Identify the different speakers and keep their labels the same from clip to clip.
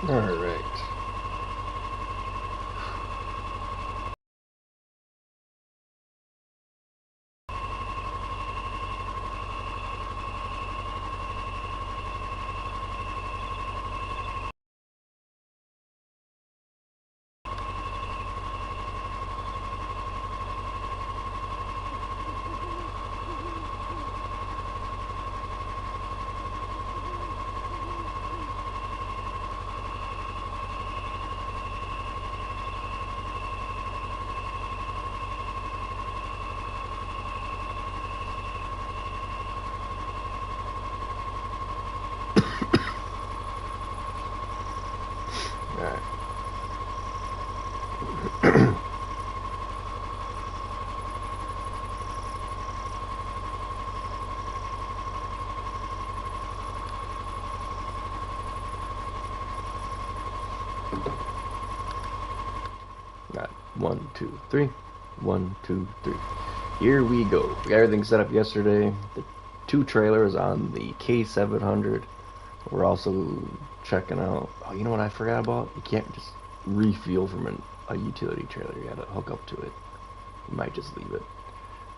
Speaker 1: All right. All right. Got 1, 2, 3. 1, 2, 3. Here we go. We got everything set up yesterday. The 2 trailers on the K700. We're also checking out. Oh, you know what I forgot about? You can't just refuel from a utility trailer. You gotta hook up to it. You might just leave it.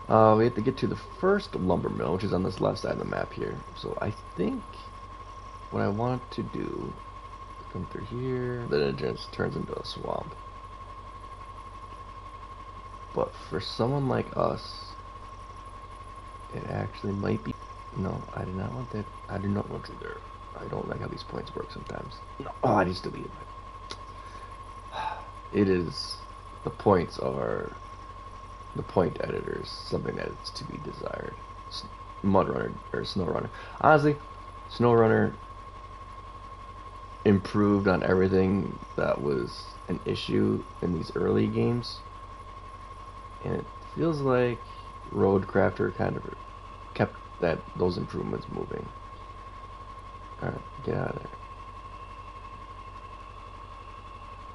Speaker 1: We have to get to the first lumber mill, which is on this left side of the map here. So I think what I want to do is come through here. Then it just turns into a swamp. But for someone like us, it actually might be. No, I did not want that. I do not want to there. I don't like how these points work sometimes. No. Oh, I just deleted it. It is. The points are. The point editors, something that is to be desired. Mud Runner, or Snow Runner. Honestly, Snow Runner improved on everything that was an issue in these early games. And it feels like Roadcrafter kind of kept those improvements moving. Alright, get out of there.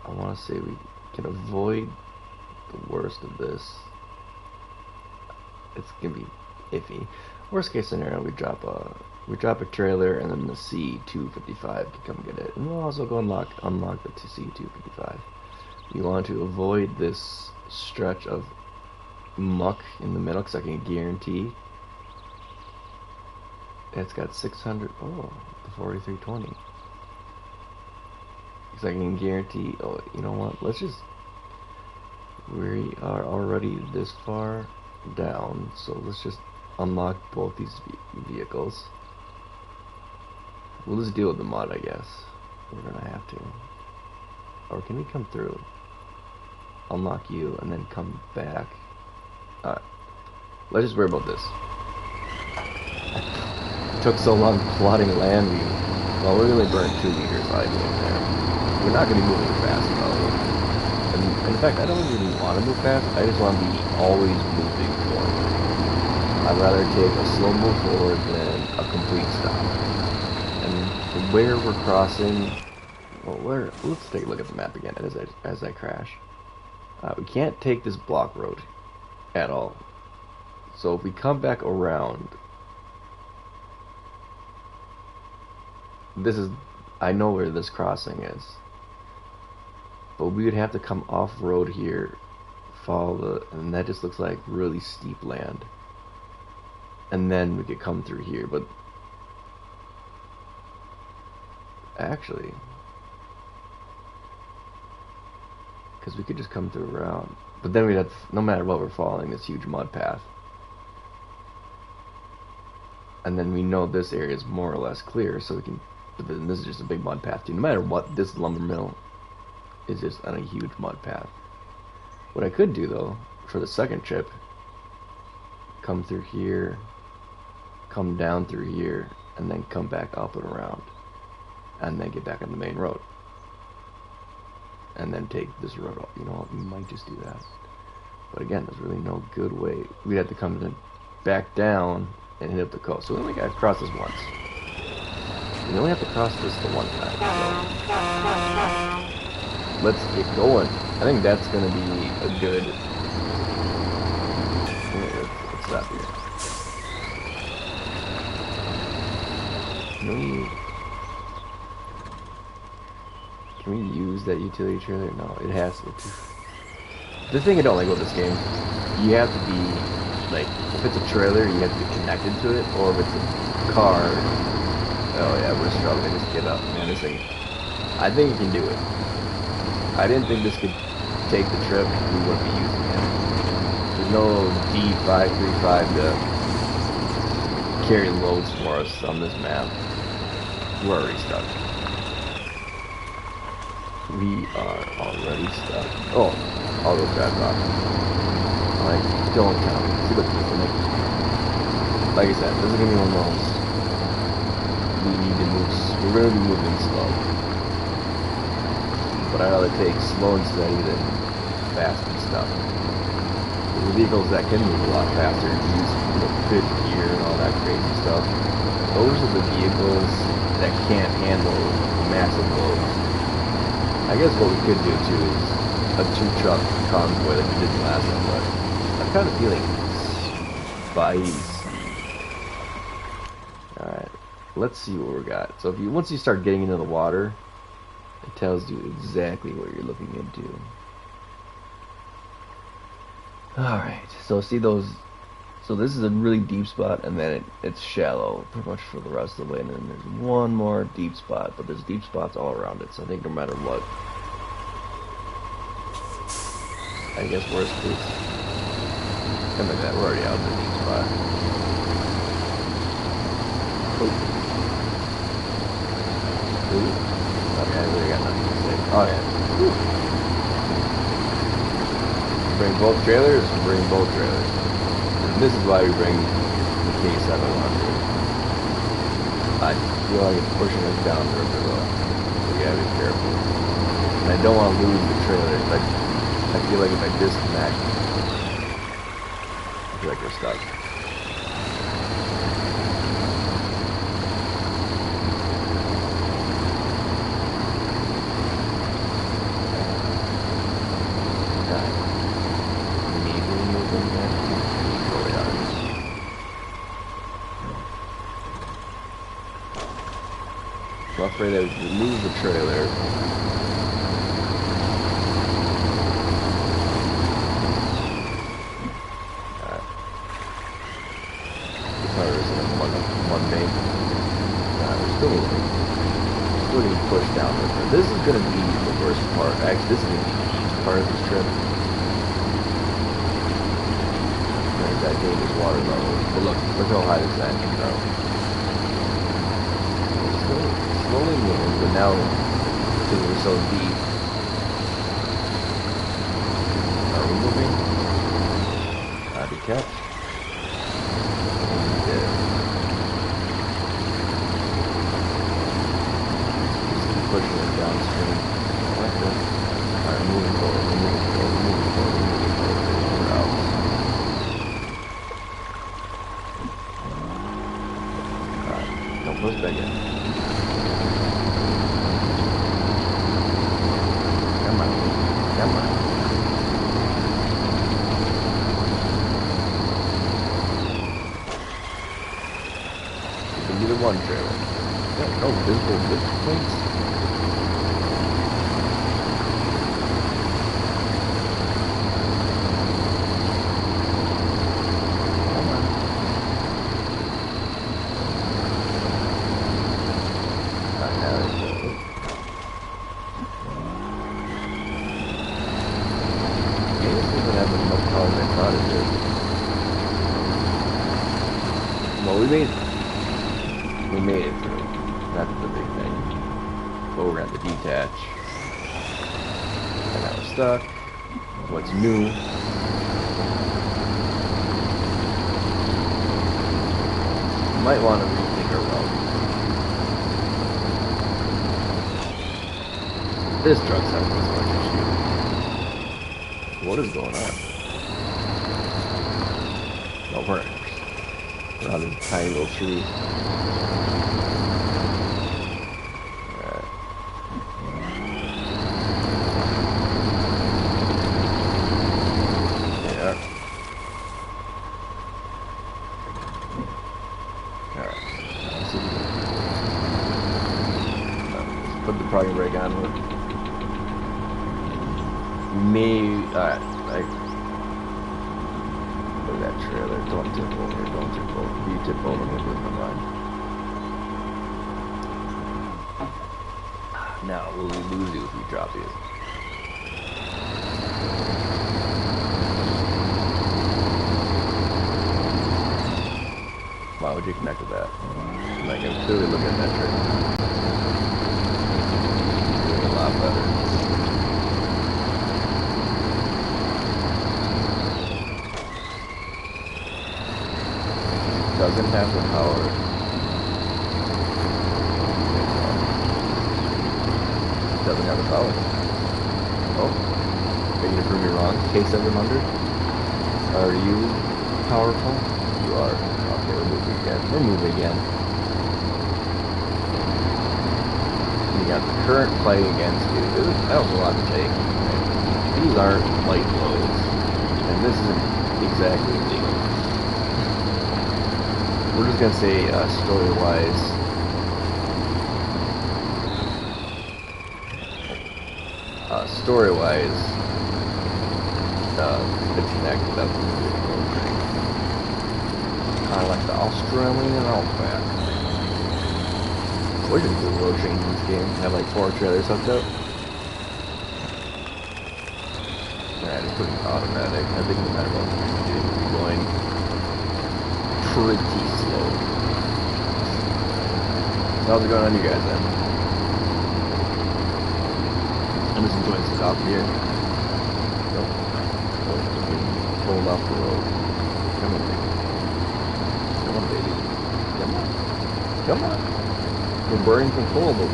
Speaker 1: I want to say we can avoid the worst of this. It's gonna be iffy. Worst case scenario, we drop a trailer, and then the C255 can come get it, and we'll also go unlock the C255. You want to avoid this stretch of muck in the middle, because I can guarantee it's got 600. Oh, the 4320. Because I can guarantee. Oh, you know what? Let's just. We are already this far down, so let's just unlock both these vehicles. We'll just deal with the mud, I guess. We're gonna have to. Or can we come through? Unlock you and then come back. Alright. Let's just worry about this. It took so long plotting land. Well, we only burned 2 meters idling there. We're not gonna be moving fast though. And in fact, I don't even want to move fast. I just want to be always moving forward. I'd rather take a slow move forward than a complete stop. And where we're crossing, well, let's take a look at the map again as I crash. We can't take this block road at all. So if we come back around, I know where this crossing is. But we would have to come off road here, and that just looks like really steep land. And then we could come through here, but actually, because we could just come through around. But then we'd have to, no matter what, we're following this huge mud path. And then we know this area is more or less clear, so we can, but then this is just a big mud path too. No matter what, this lumber mill is just on a huge mud path. What I could do though, for the second trip, come through here, come down through here, and then come back up and around, and then get back on the main road, and then take this road off. You know what, we might just do that. But again, there's really no good way. We'd have to come back down and hit up the coast. So we only got to cross this once. We only have to cross this the one time. So let's get going. I think that's going to be a good. Let's stop here. Can we use that utility trailer? No, it has to. The thing I don't like about this game, you have to be, like, if it's a trailer, you have to be connected to it, or if it's a car, oh yeah, we're struggling, just get up, man, this thing, I think you can do it. I didn't think this could take the trip, we wouldn't be using it. There's no D535 to carry loads for us on this map. We're already stuck. We are already stuck. Oh, all those guys off. Like, don't count. See, look, like I said, this is gonna be one of those. We need to move. We're gonna be moving slow. But I'd rather take slow and steady than fast and stuff. The vehicles that can move a lot faster, use fifth gear and all that crazy stuff. Those are the vehicles that can't handle massive loads. I guess what we could do too is a 2-truck convoy like we did the last one, but I'm kind of feeling spicy. Alright, let's see what we got. So if you once you start getting into the water, it tells you exactly what you're looking into. Alright, so see those, so this is a really deep spot, and then it's shallow pretty much for the rest of the way, and then there's one more deep spot, but there's deep spots all around it, so I think no matter what, I guess worst case, something like that, we're already out in the deep spot. Ooh. Okay, I really got nothing to say. Oh yeah. Whew. Bring both trailers, bring both trailers. And this is why we bring the K700. I feel like it's pushing us down the river though. So we gotta be careful. And I don't want to lose the trailer. I feel like if I disconnect, I feel like we're stuck. I'm afraid I would lose the trailer. Alright. The car is in one bank. We're still moving. Still getting pushed down the river. This is going to be the worst part. Actually, this is going to be the easy part of this trip. There's that dangerous water level. But look how high this engine goes. Slowly moving, but now because we're so deep, are we moving? Body catch. Yeah. Just keep pushing it downstream. I like this. Alright, moving forward, moving forward, moving forward, moving forward. We're out. Alright, don't push back in. Come on. You can be the one trailer. Yeah, no visible points. Come on. Alright, now there's well, we made it through. That's the big thing. But we're gonna have to detach. And now we're stuck. What's new? Might want to rethink our route. This truck's having this much issue. What is going on? Oh, we're on this tiny little tree. Alright. Yeah. Alright. Let's put the parking brake on. like, look at that trailer. Don't tip over. Don't tip over. If you tip over, I'm gonna lose my mind. Now, will we lose you if we drop you? Why would you connect with that? Like, I'm clearly looking at that trick. Doing a lot better. Doesn't have the power. Doesn't have the power. Oh. Are you gonna prove me wrong? K700? Are you powerful? You are. Okay, we're moving again. We're moving again. You got the current play against you. That was a lot to take. These aren't light blows. And this isn't exactly legal. We're just gonna say, story-wise, it's connected up to the road. Kind of like the Australian Outback. We're gonna do road trains in this game. Have like 4 trailers hooked up. Alright, it's pretty automatic. I think no matter what we're going pretty slow. How's it going on you guys then? I'm just enjoying this out here. Nope. Pulled off the road. Come on, baby. Come on, baby. Come on. Come on. We're burning from coal, but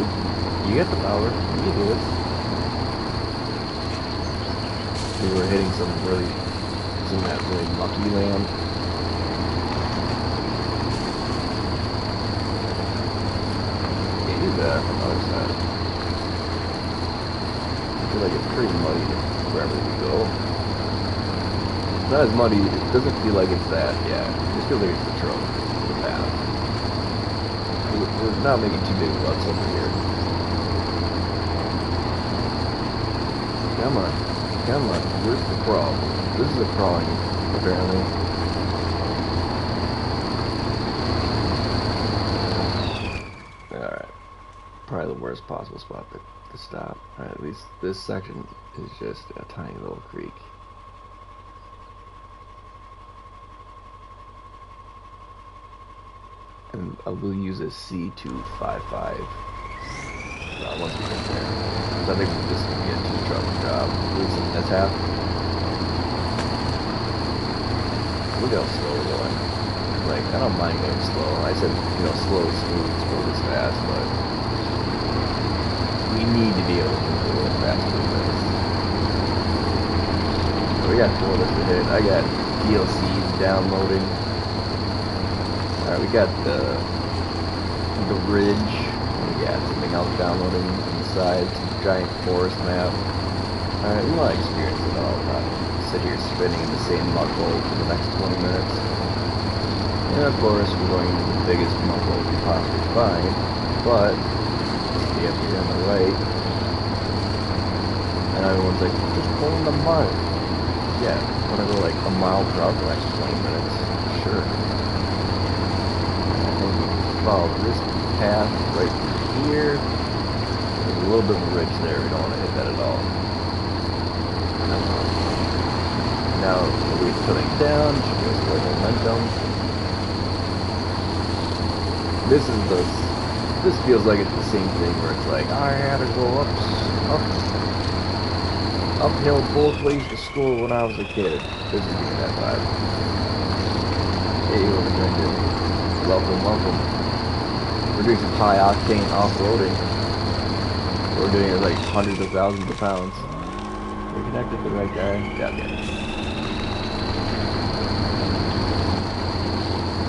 Speaker 1: you get the power. You can do it. We were hitting some that really mucky land. Yeah, you bet from the other side. I feel like it's pretty muddy wherever we go. It's not as muddy, it doesn't feel like it's that, yeah. It just feels like it's the truck, the path. We're not making too big ruts over here. Come on. Come on. Where's the crawl? This is a crawling, apparently. Alright. Probably the worst possible spot to stop. Alright, at least this section is just a tiny little creek. And I will use a C255 once we get there. So I think this is going to be a 2-truck job. That's half. Look how slow we're going. Like, I don't mind going slow. I said, slow, smooth is fast, but we need to be able to move a little faster than this. So we got 4 lists to hit. I got DLCs downloading. Alright, we got the ridge. We got something else downloading inside, some giant forest map. Alright, we want to experience it all, not sit here spinning in the same mud hole for the next 20 minutes. And of course, we're going into the biggest mud hole we possibly find, but see up here on the right, and everyone's like, just pull in the mud. Yeah, want to go like a mile per hour for the next 20 minutes? Sure. Follow this path right here. There's a little bit of a ridge there. We don't want to hit that at all. Now we're coming down. Should go slow momentum. This feels like it's the same thing where it's like I had to go uphill both ways to school when I was a kid. This is getting that vibe. Hey, what are we gonna do? Welcome, welcome. We're doing some high octane off-roading. We're doing it like hundreds of thousands of pounds. We're connected to the right guy. Yeah, okay.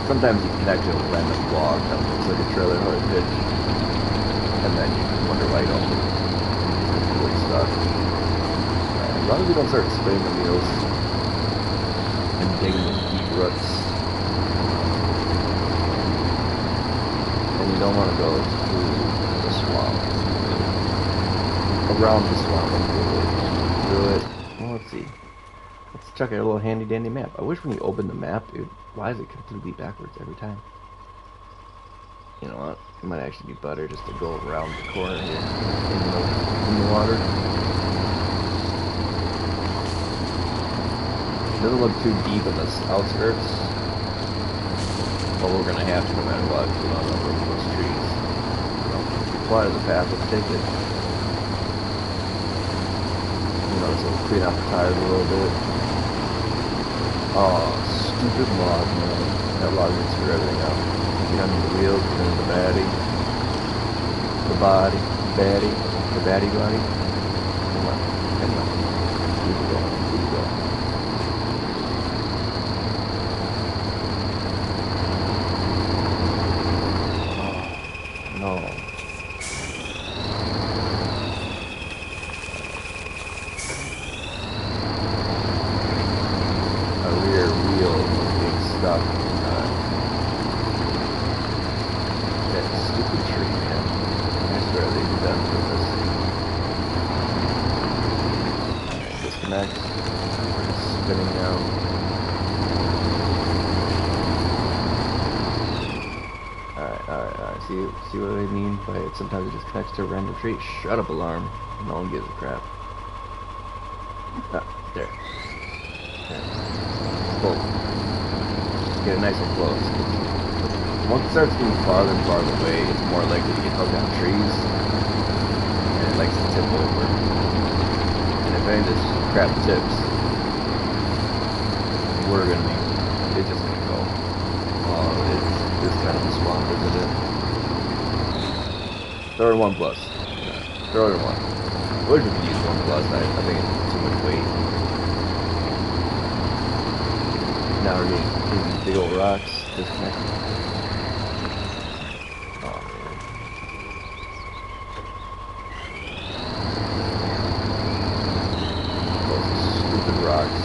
Speaker 1: Sometimes you connect to a random log that looks like a trailer or a ditch. And then you wonder why you don't get really stuck. As long as we don't start spinning the wheels and digging in deep ruts. You don't want to go through the swamp. Around the swamp, through it. let's see. Let's check out a little handy dandy map. I wish when you open the map, dude, why is it completely backwards every time? You know what? It might actually be better just to go around the corner here in the water. It doesn't look too deep in the outskirts, but we're gonna have to no matter what. We don't know those trees. Why is the path? Let's take it. You know, so we'll clean out the tires a little bit. Oh, stupid log, man. That log gets screw everything up. Get under the wheels, get under the baddie. The baddie body. Come on, come on. Keep it going, keep it going. Oh, no. Stuck. That stupid tree, man. I swear they did that for this. Alright, disconnect. We're just spinning now. Alright. See what I mean by it? Sometimes it just connects to a random tree. Shut up, alarm. No one gives a crap. Ah, there. Boom. Get it nice and close. Once it starts getting farther and farther away, it's more likely to get hugged on trees, and it likes to tip over. And if any of this crap tips, we're gonna be, it's just gonna go. Oh, it's kind of a swamp, isn't it? Throw it in 1+. Throw it in 1. I wish we could use 1+, I think it's too much weight. Now we're getting these big old rocks disconnected. Oh man. Those stupid rocks.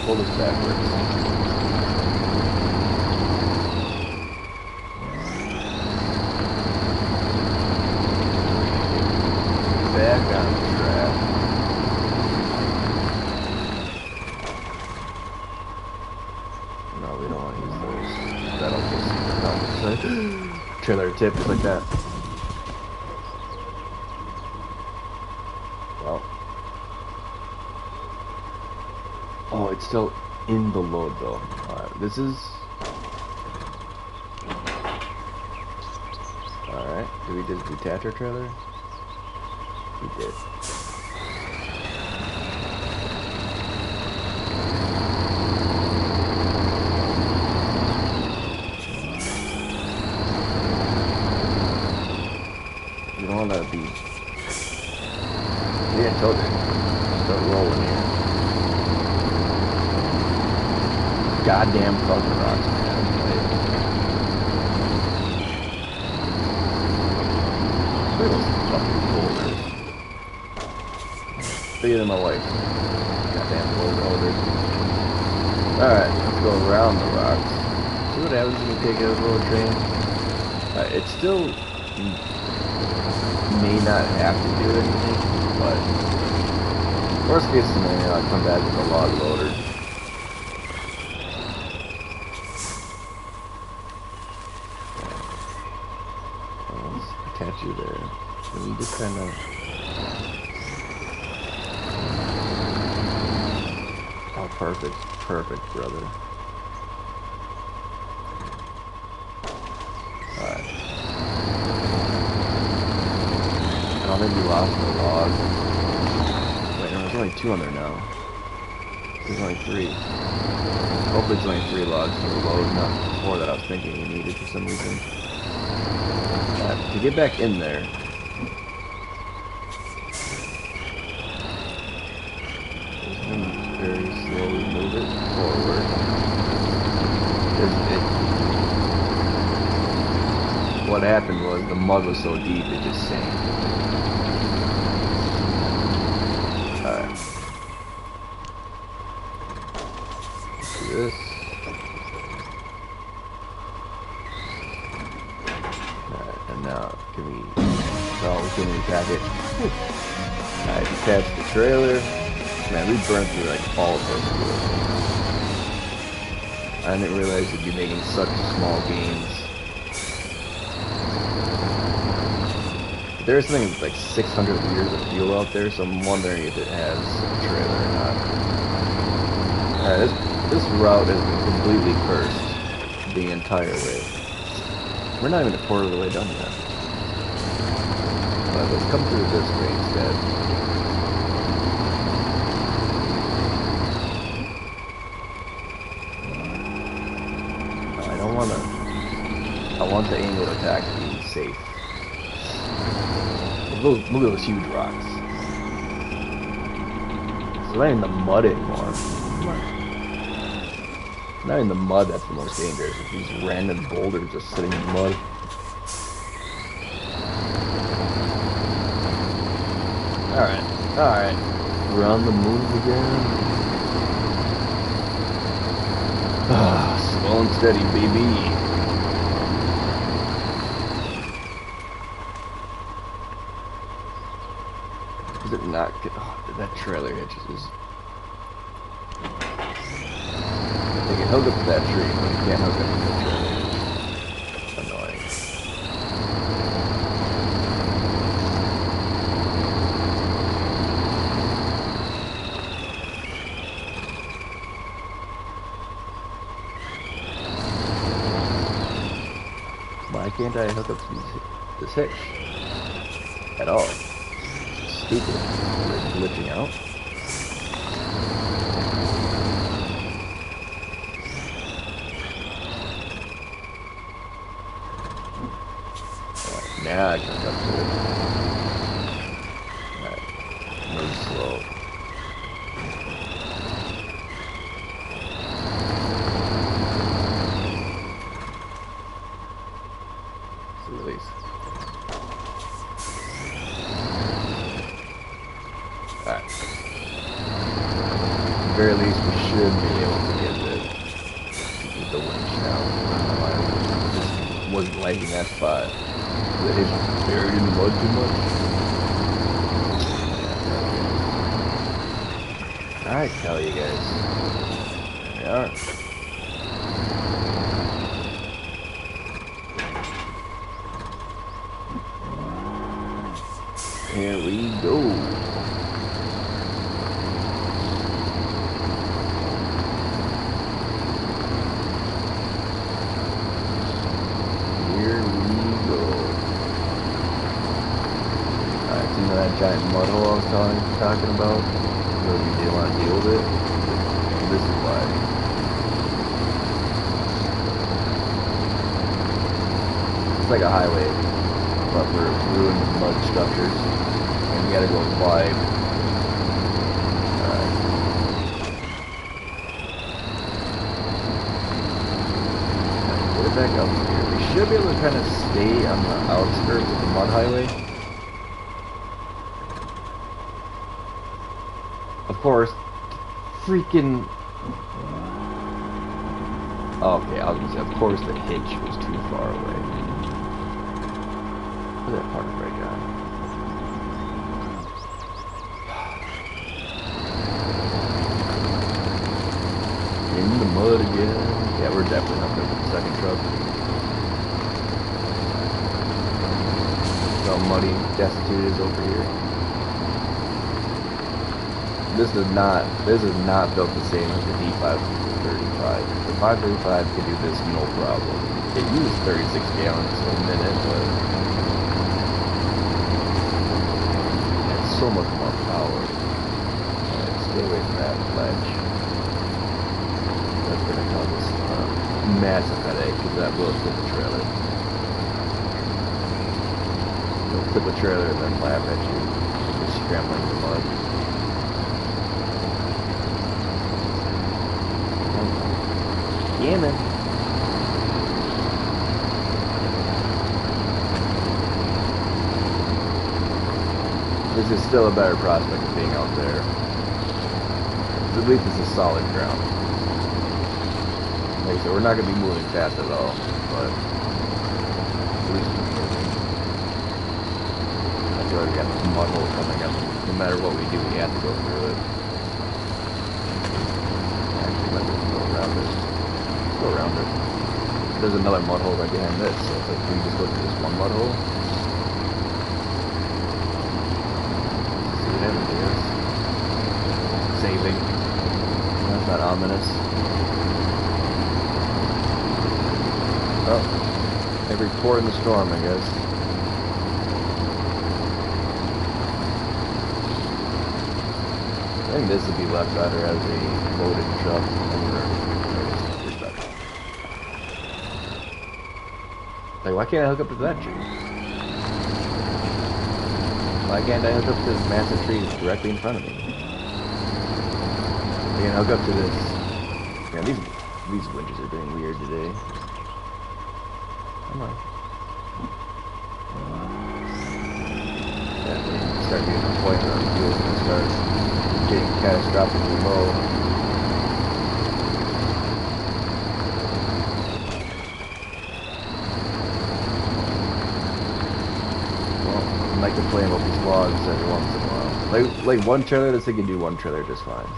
Speaker 1: Pull this backwards. Back on track. No, we don't want to use those. That'll just trailer tip just like that. Well. Oh, it's still in the load though. Alright, this is. Alright, did we just detach our trailer? We did. You don't want to be. Yeah, I told you. Start rolling here. Goddamn fucking rocks, man. Look at those fucking boulders. Bigger than my wife. Goddamn boulders. Alright, let's go around the rocks. See what happens when you take a little train? It still may not have to do anything, but worst case scenario, I'll come back with a log loader. Catch you there. And you just kind of. Oh, perfect. Perfect, brother. Alright. I don't think we lost the log. Wait, no, there's only 2 on there now. There's only 3. Hopefully it's only 3 logs for the load, not 4 that I was thinking we needed for some reason. To get back in there, just very slowly move it forward. What happened was the mud was so deep it just sank. Alright. it. I detached the trailer. Man, we burned through like all of those wheels. I didn't realize we'd be making such small gains. There's something like 600 liters of fuel out there, so I'm wondering if it has a trailer or not. This route has been completely cursed the entire way. We're not even a quarter of the way done yet. But let's come through this way instead. I want the angle of attack to be safe. Look at those huge rocks. It's not in the mud anymore. Not in the mud that's the most dangerous. It's these random boulders just sitting in the mud. Alright. We're on the move again. Slow and steady, baby. Does it not get... Oh, that trailer hitches is... They can hook up to that tree, but you can't hook up to the trailer. Annoying. Why can't I hook up to this hitch? At all. Stupid. We're glitching out. Right, now I can hook up to it. Alright. Move slow. Release. Alright. At the very least, we should be able to get the winch now. I don't know why I just wasn't liking that spot. That is buried in the mud too much. Alright, tell you guys. There we are. Here we go. Here we go. Alright, so you know that giant mud hole I was talking about? So if you didn't want to deal with it, this is why. It's like a highway, but for ruined mud structures. And you gotta go wide. Alright. Get it back up here. We should be able to kind of stay on the outskirts of the mud highway. Of course, freaking... Okay, I was gonna say, of course the hitch was too far away. Look at that part right now. In the mud again. Yeah, we're definitely not going to the second truck. Look how muddy, destitute is over here. This is not built the same as the D535. The 535 can do this no problem. It uses 36 gallons a minute, but it's so much more power. Right, stay away from that ledge. That's gonna cause us massive headache because that will tip the trailer. It'll tip the trailer and then laugh at you. You're scrambling in the mud. Yeah, man. This is still a better prospect of being out there. At least it's a solid ground. Like I said, we're not going to be moving fast at all, but at least we're moving. That's what already got this mud hole coming up. No matter what we do, we have to go through it. Actually, let me go around it. Let's go around it. There's another mud hole right behind this, so it's like, can we just go through this one mud hole? See what happens, I guess. Saving. That's not ominous. Oh. Every port in the storm, I guess. I think this would be left better as a loaded truck. Like, why can't I hook up to that tree? Why can't I hook up to this massive tree directly in front of me? I can hook up to this. Yeah, these winches are being weird today. Come on. Yeah, when you start getting to a point where the fuel's gonna start getting catastrophically low. Well, I like to play with these logs every once in a while. Like one trailer, this thing can do one trailer just fine.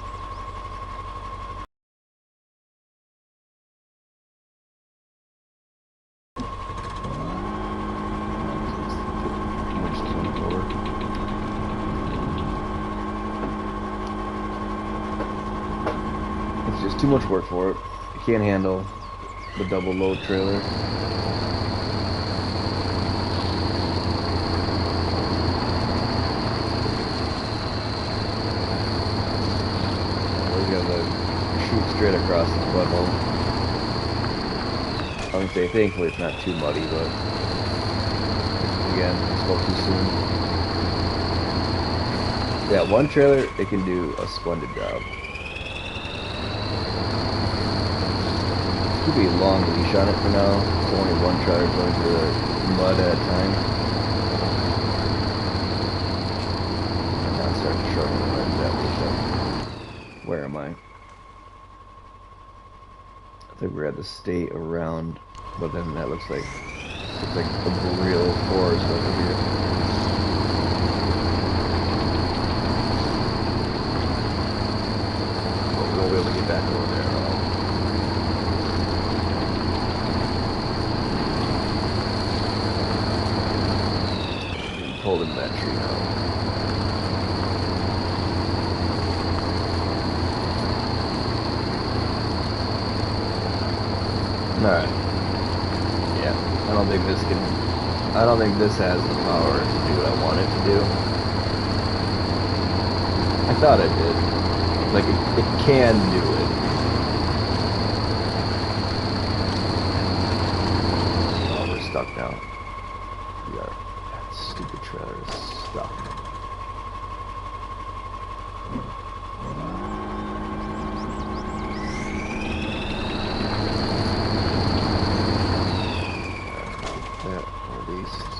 Speaker 1: Just too much work for it. I can't handle the double load trailer. We're gonna shoot straight across the butthole. I would say thankfully it's not too muddy, but again, I spoke too soon. Yeah, one trailer, it can do a splendid job. Could be a long leash on it for now. It's only one trailer going through the mud at a time. And now start to shorten that leash up. Where am I? I think we're at the state around, but then that looks like a real forest over here. But we won't be able to get back over there at all. Pulled into that tree now. Alright. Yeah. I don't think this has the power to do what I want it to do. I thought it did. Like, it can do it. Oh, we're stuck now. We are. Stupid trailer is stuck. That released.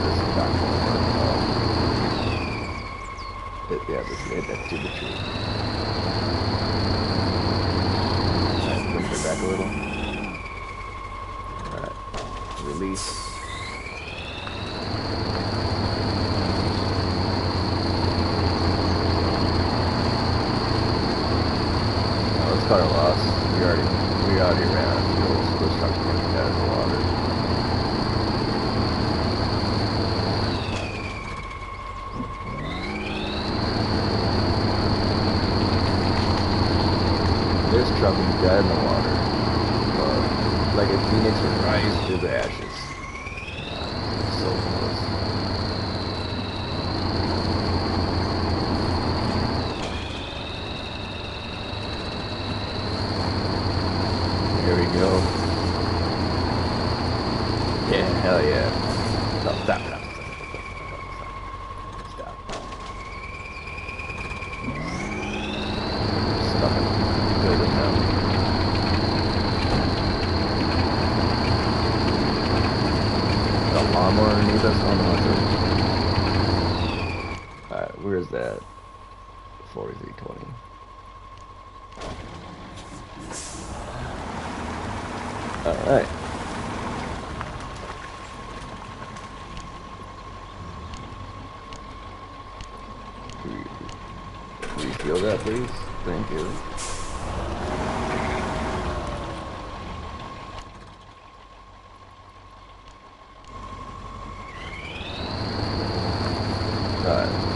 Speaker 1: This is not going to work at all. Yeah, this hit that stupid tree. Back a little. Alright. Release. Oh, let's cut our loss. We already ran out of fuel, so this truck's going to get out of the water. This truck is dead in the water. Like a phoenix would rise through the ashes. So close. Here we go. Yeah, hell yeah. No, stop. Stuck in the building now. Lawnmower underneath us? Oh no, alright, where is that? 4320. Alright. Refill that, please. Thank you.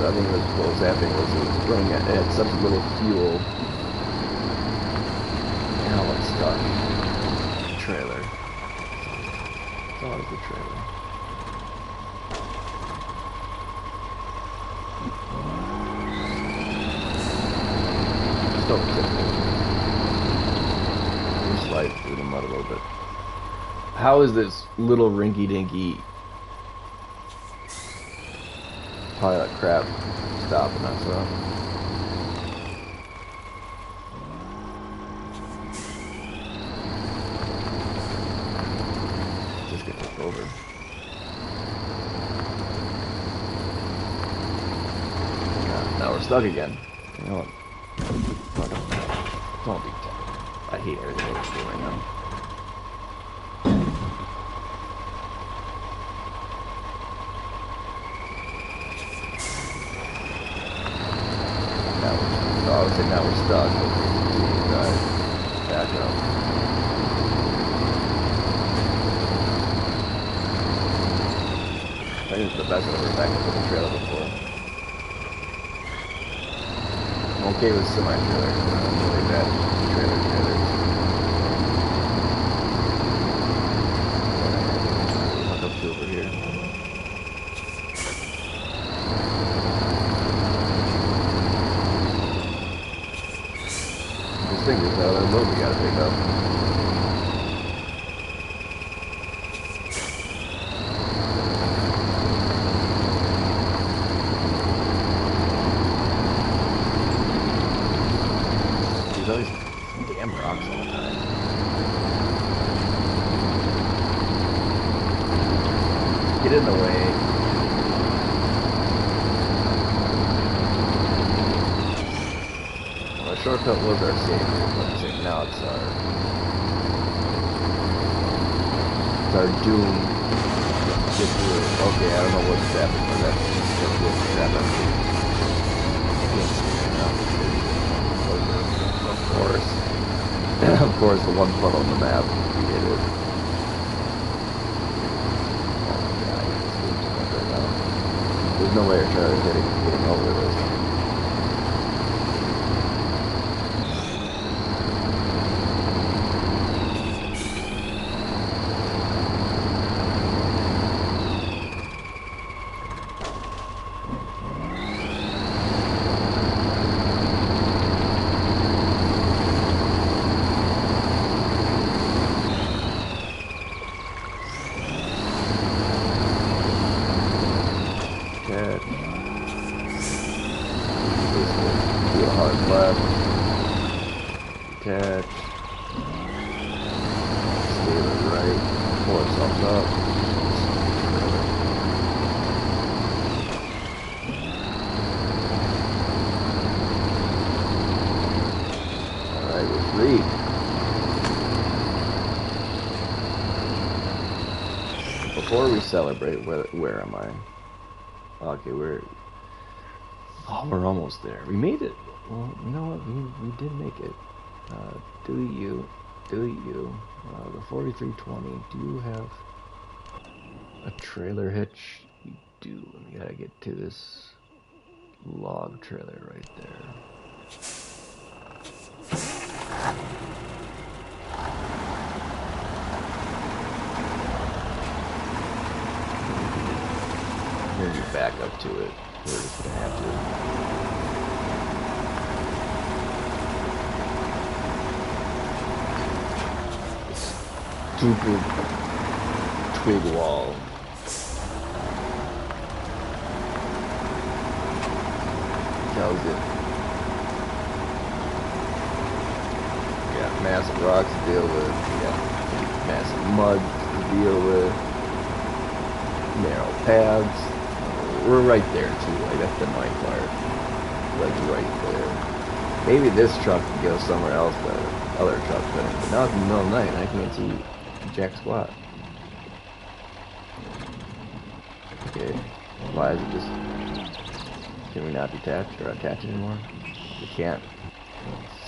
Speaker 1: So I think what was happening was it was running at such little fuel. Now it's stuck. Trailer. It's always the trailer. Just don't tip it. You slide through the mud a little bit. How is this little rinky-dinky pile of crap stopping us up? Just get this over. Now we're stuck again. You know what? Don't be tough. I hate everything we're doing right now. I would say now we're stuck. Back up. I think it's the best I've ever backed up with a trailer before. I'm okay with semi-trailers, but I'm really bad at trailers. Walk up to over here. Fingers out of the load we gotta pick up. There's always damn rocks all the time. Get in the way. Shortcut was our savior, but now it's our doom. Get through. Okay, I don't know what's happening, but that's what's happening. Of course, the one puddle on the map. We hit it. Oh my god, it's moving too much right now. There's no way our trailer's getting over this. Catch. Do a hard left. Catch. Stay to the right. Pull ourselves up. Alright, we're free. Before we celebrate, where am I? Okay, we're almost there. We made it. Well, you know what? We did make it. Do you? The 4320. Do you have a trailer hitch? You do. We gotta get to this log trailer right there. Maybe back up to it. We're just gonna have to. Stupid twig wall. Tells it. We got massive rocks to deal with. We got massive mud to deal with. Narrow paths. We're right there too. Like that's the night part. Like right there. Maybe this truck can go somewhere else that other trucks couldn't. But now it's the middle of the night and I can't see jack squat. Okay. Why is it just... Can we not detach or attach anymore? We can't.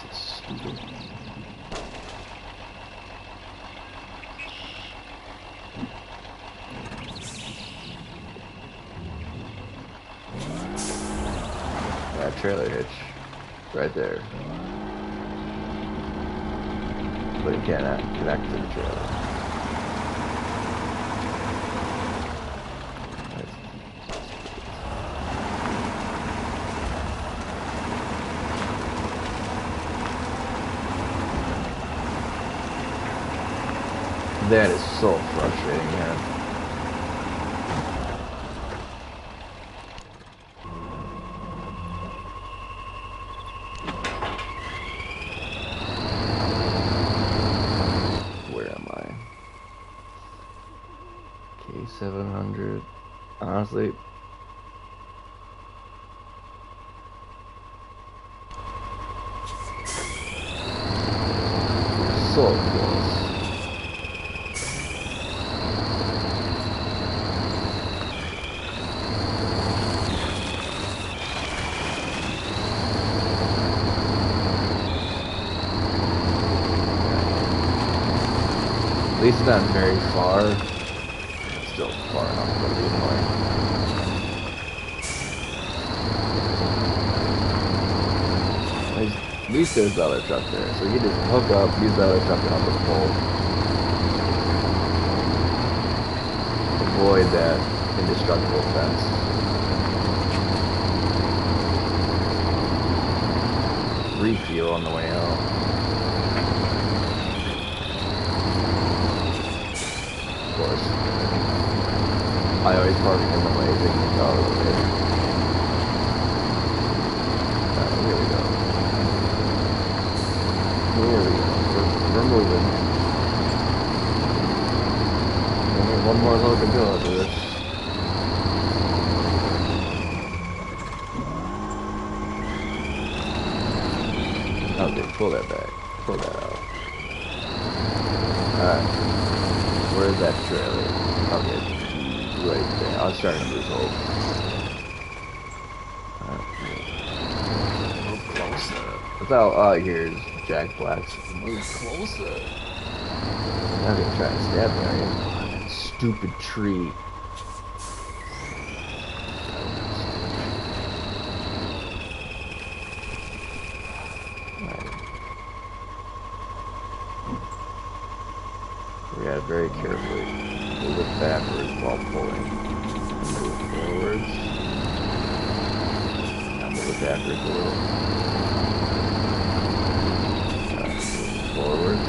Speaker 1: It's so stupid. That trailer hitch. Right there. But it cannot connect to the trailer. That is so frustrating, man. Where am I? K700. Honestly, so close. At least not very far. Still far enough to be annoying. At least there's the other truck there, so you can just hook up, use the other truck and help us pull. Avoid that indestructible fence. Refuel on the way out. Of course. I always park in the way, taking the car over there. Here we go. Here we go. We're moving. Only one more load to go after this. Okay, pull that back. Pull that out. Alright. Where's that trailer? Okay, right there. I was starting to lose hope.
Speaker 2: Move closer.
Speaker 1: That's all here's Jack Black's.
Speaker 2: Move closer.
Speaker 1: Not gonna try to stab me, are you? Stupid tree. We gotta very carefully move it backwards while pulling. Move forwards. Now move it backwards a little. Move forwards.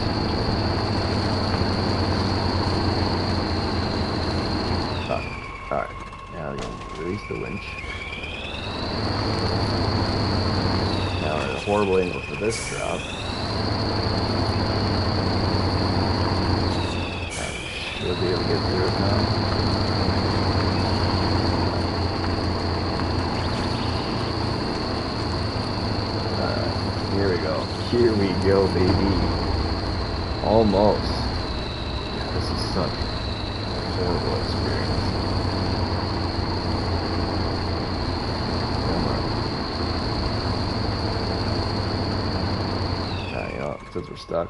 Speaker 1: Alright. Now we're gonna release the winch. Now we're at a horrible angle for this drop. We'll be able to get through it now. Here we go. Here we go, baby. Almost. This is such a horrible experience. You know, since we're stuck.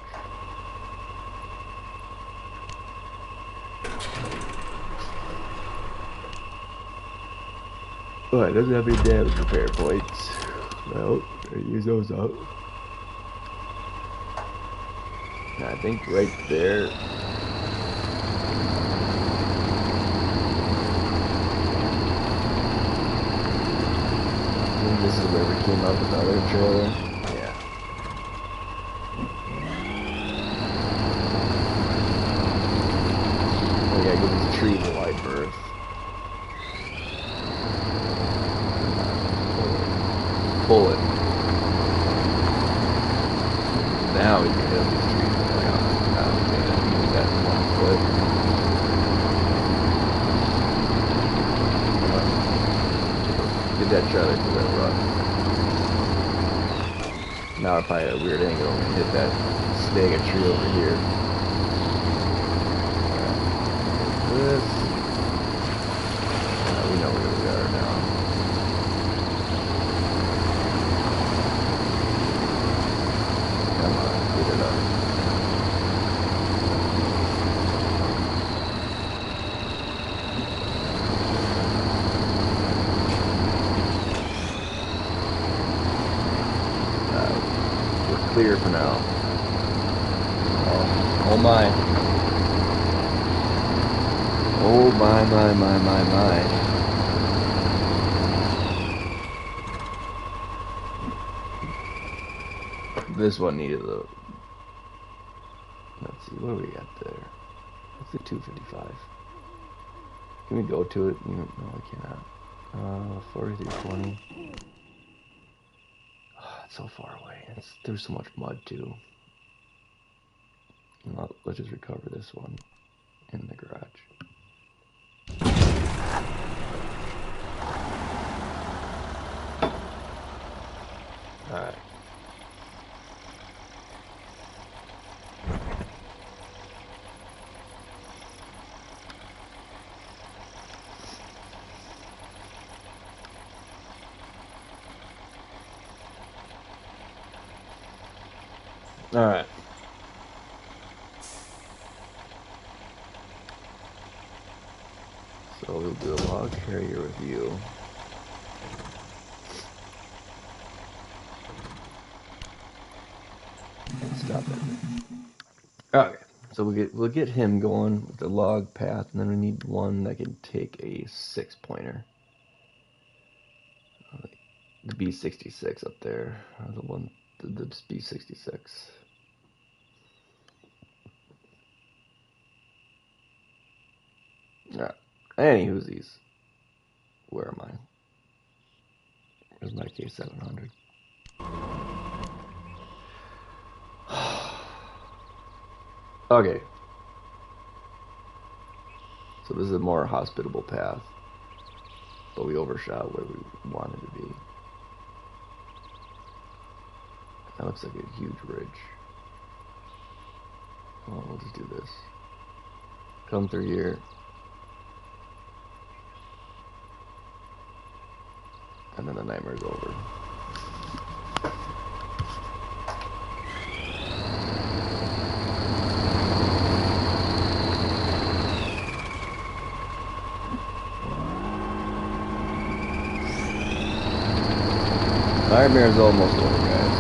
Speaker 1: Oh, it doesn't have any damage repair points. Well, use those up. I think right there. I think this is where we came up with the other trailer. Yeah. We gotta give these trees a wide berth. Pull it. Now we can hit these trees going on. Now we can use that 1 foot. Get that trailer to that run. Now we're probably at a weird angle and hit that snag tree over here. clear for now. Oh my. Oh my. This one needed a... Let's see, what do we got there? What's the 255? Can we go to it? No, we cannot. 4320. Oh, it's so far away. There's so much mud too. Let's just recover this one in the garage. Alright. Alright. So we'll do a log carrier review. Stop it. Okay. So we'll get him going with the log path, and then we need one that can take a 6-pointer. The B66 up there. The B66. Alright. Anywhoosies. Where am I? Where's my K700? Okay. So this is a more hospitable path. But we overshot where we wanted to be. That looks like a huge ridge. Well, we'll just do this. Come through here. And then the nightmare's over. Nightmare's almost over, guys.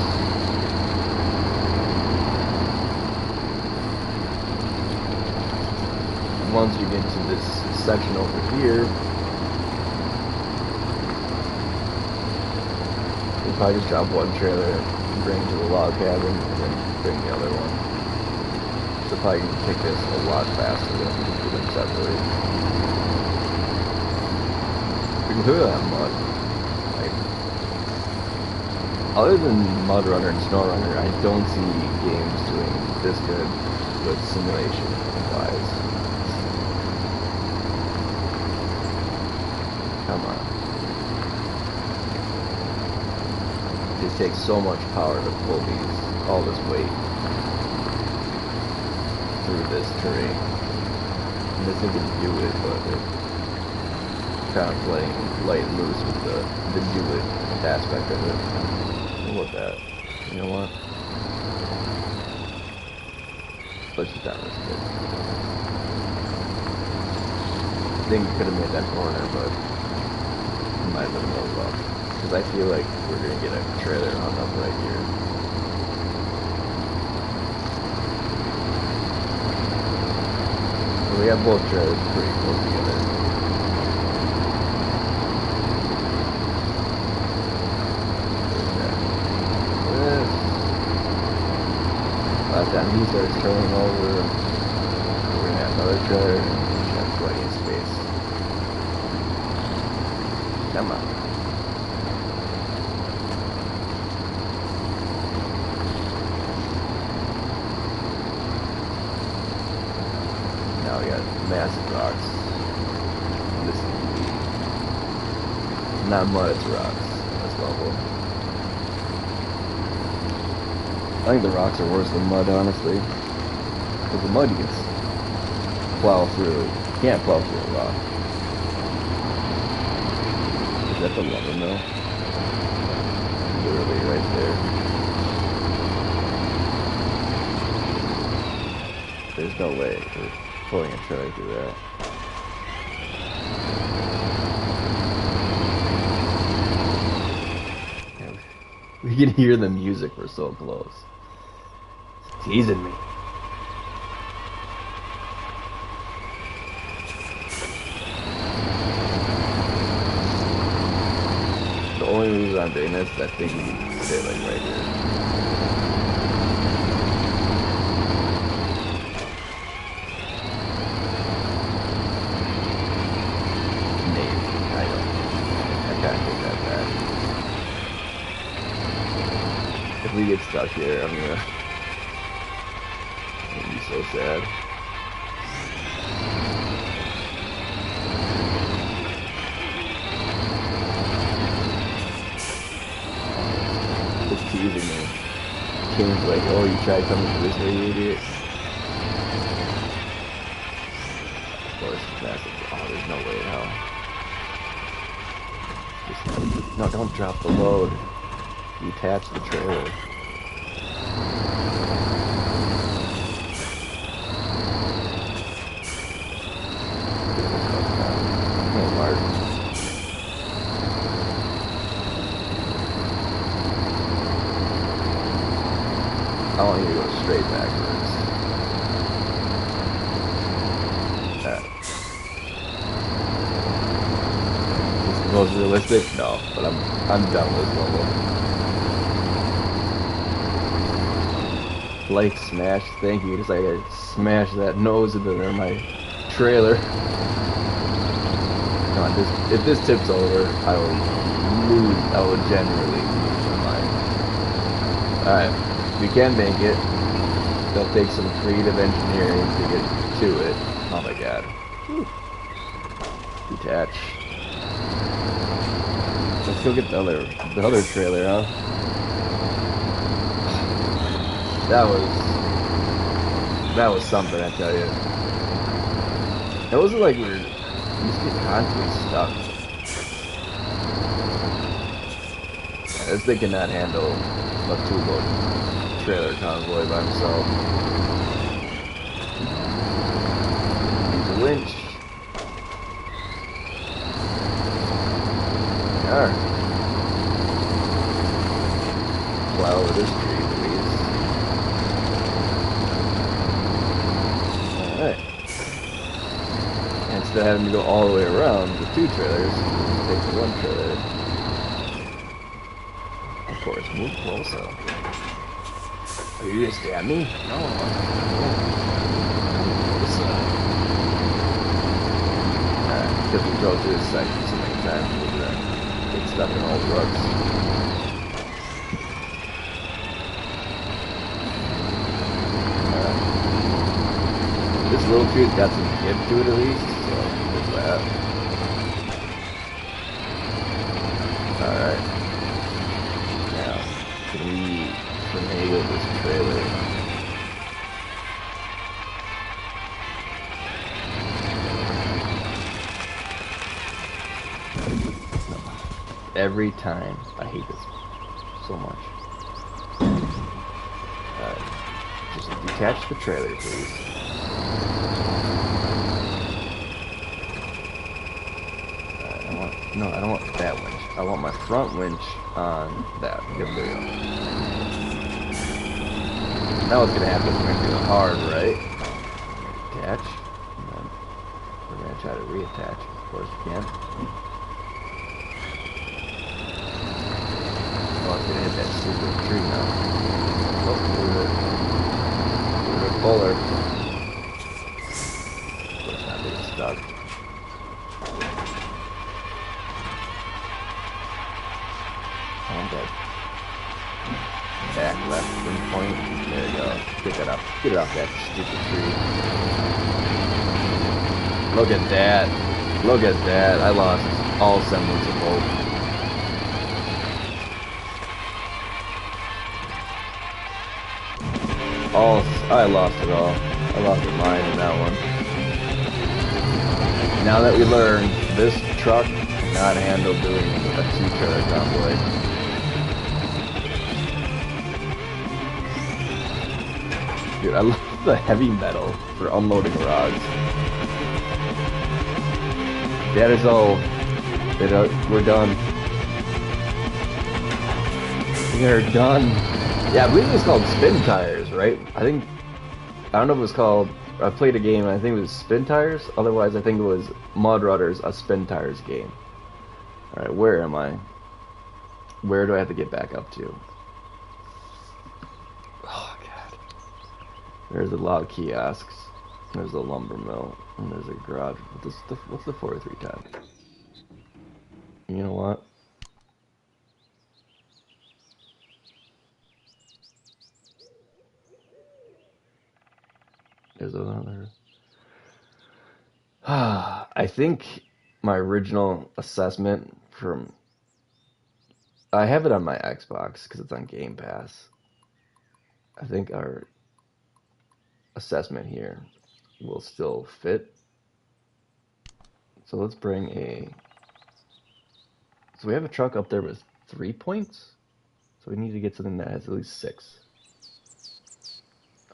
Speaker 1: Once you get to this section over here, we'll probably just drop one trailer and bring it to the log cabin, and then bring the other one. So probably can kick this a lot faster than we can do them separately. Look at that mud. Other than Mud Runner and Snow Runner, I don't see games doing this good with simulation wise. Come on. It takes so much power to pull all this weight through this terrain. And this thing can do it, but it's kind of playing light and loose with the do it aspect of it. Look at that. You know what? Let's just not risk it. I think we could have made that corner, but it might have been a little rough. Because I feel like we're going to get a trailer hung up right here. So we have both trailers pretty close together. By the time he starts turning over, we're gonna have another trailer and we should have plenty of space. Come on. Now we got massive rocks. And this is not mud, it's rocks. That's level. I think the rocks are worse than mud, honestly. Because the mud you can plow through. You can't plow through a rock. Is that the lumber mill? Literally right there. There's no way we're pulling a trailer through that. We can hear the music, we're so close. Teasing me. The only reason I'm doing this is that thing needs to stay like right here. Maybe. I can't take that back. If we get stuck here, I'm gonna be so sad. It's teasing me. King's like, oh, you tried coming to this way, you idiot. Of course, that's oh, there's no way in hell. Just, no, don't drop the load. Detach the trailer. Oh, Mark. I want you to go straight backwards. That. Is the most realistic? No, but I'm done with this level. Like, smash, thank you. Just like I smash that nose into my trailer. Come on, if this tips over, I will genuinely lose my mind. Alright. We can make it. It'll take some creative engineering to get to it. Oh my god. Whew. Detach. Let's go get the other trailer, huh? That was something, I tell you. It wasn't like we just get constantly stuck. Yeah, this thing cannot handle a 2-load trailer convoy by himself. Use a winch. Alright. Plow over this tree, please. Alright. Instead of having to go all the way around with 2 trailers, take the 1 trailer. Of course, move closer. Are you gonna stab me? No. Alright, because we drove through this section so many times, we're gonna get stuck in all the ruts. Alright. This little tree's got some give to it at least, so there's that. Alright. Now, can we finagle this trailer? No. Every time. I hate this so much. Alright. Just detach the trailer, please. No, I don't want that winch. I want my front winch on that. There we go. Now what's gonna happen is we're gonna do it hard, right? Attach. And then we're gonna try to reattach. Of course we can. Oh, it's gonna hit that stupid tree now. Oh, we're polar. Of course not getting stuck. I'm dead. Back left point. There you go. Get that up. Get it off that stupid tree. Look at that. Look at that. I lost all semblance of hope. I lost it all. I lost my mind in that one. Now that we learned, this truck cannot handle doing a 2-trailer convoy. Dude, I love the heavy metal for unloading logs. That is all. We're done. We are done. Yeah, I believe it's called spin tires, right? I don't know if it was called. I played a game. I think it was Spin Tires. Otherwise, I think it was Mud Runners, a Spin Tires game. All right, where am I? Where do I have to get back up to? Oh god. There's a lot of kiosks. There's a lumber mill, and there's a garage. What's the 43 time? You know what? There's another. I think my original assessment from. I have it on my Xbox because it's on Game Pass. I think our assessment here will still fit. So let's bring a. So we have a truck up there with 3 points. So we need to get something that has at least 6.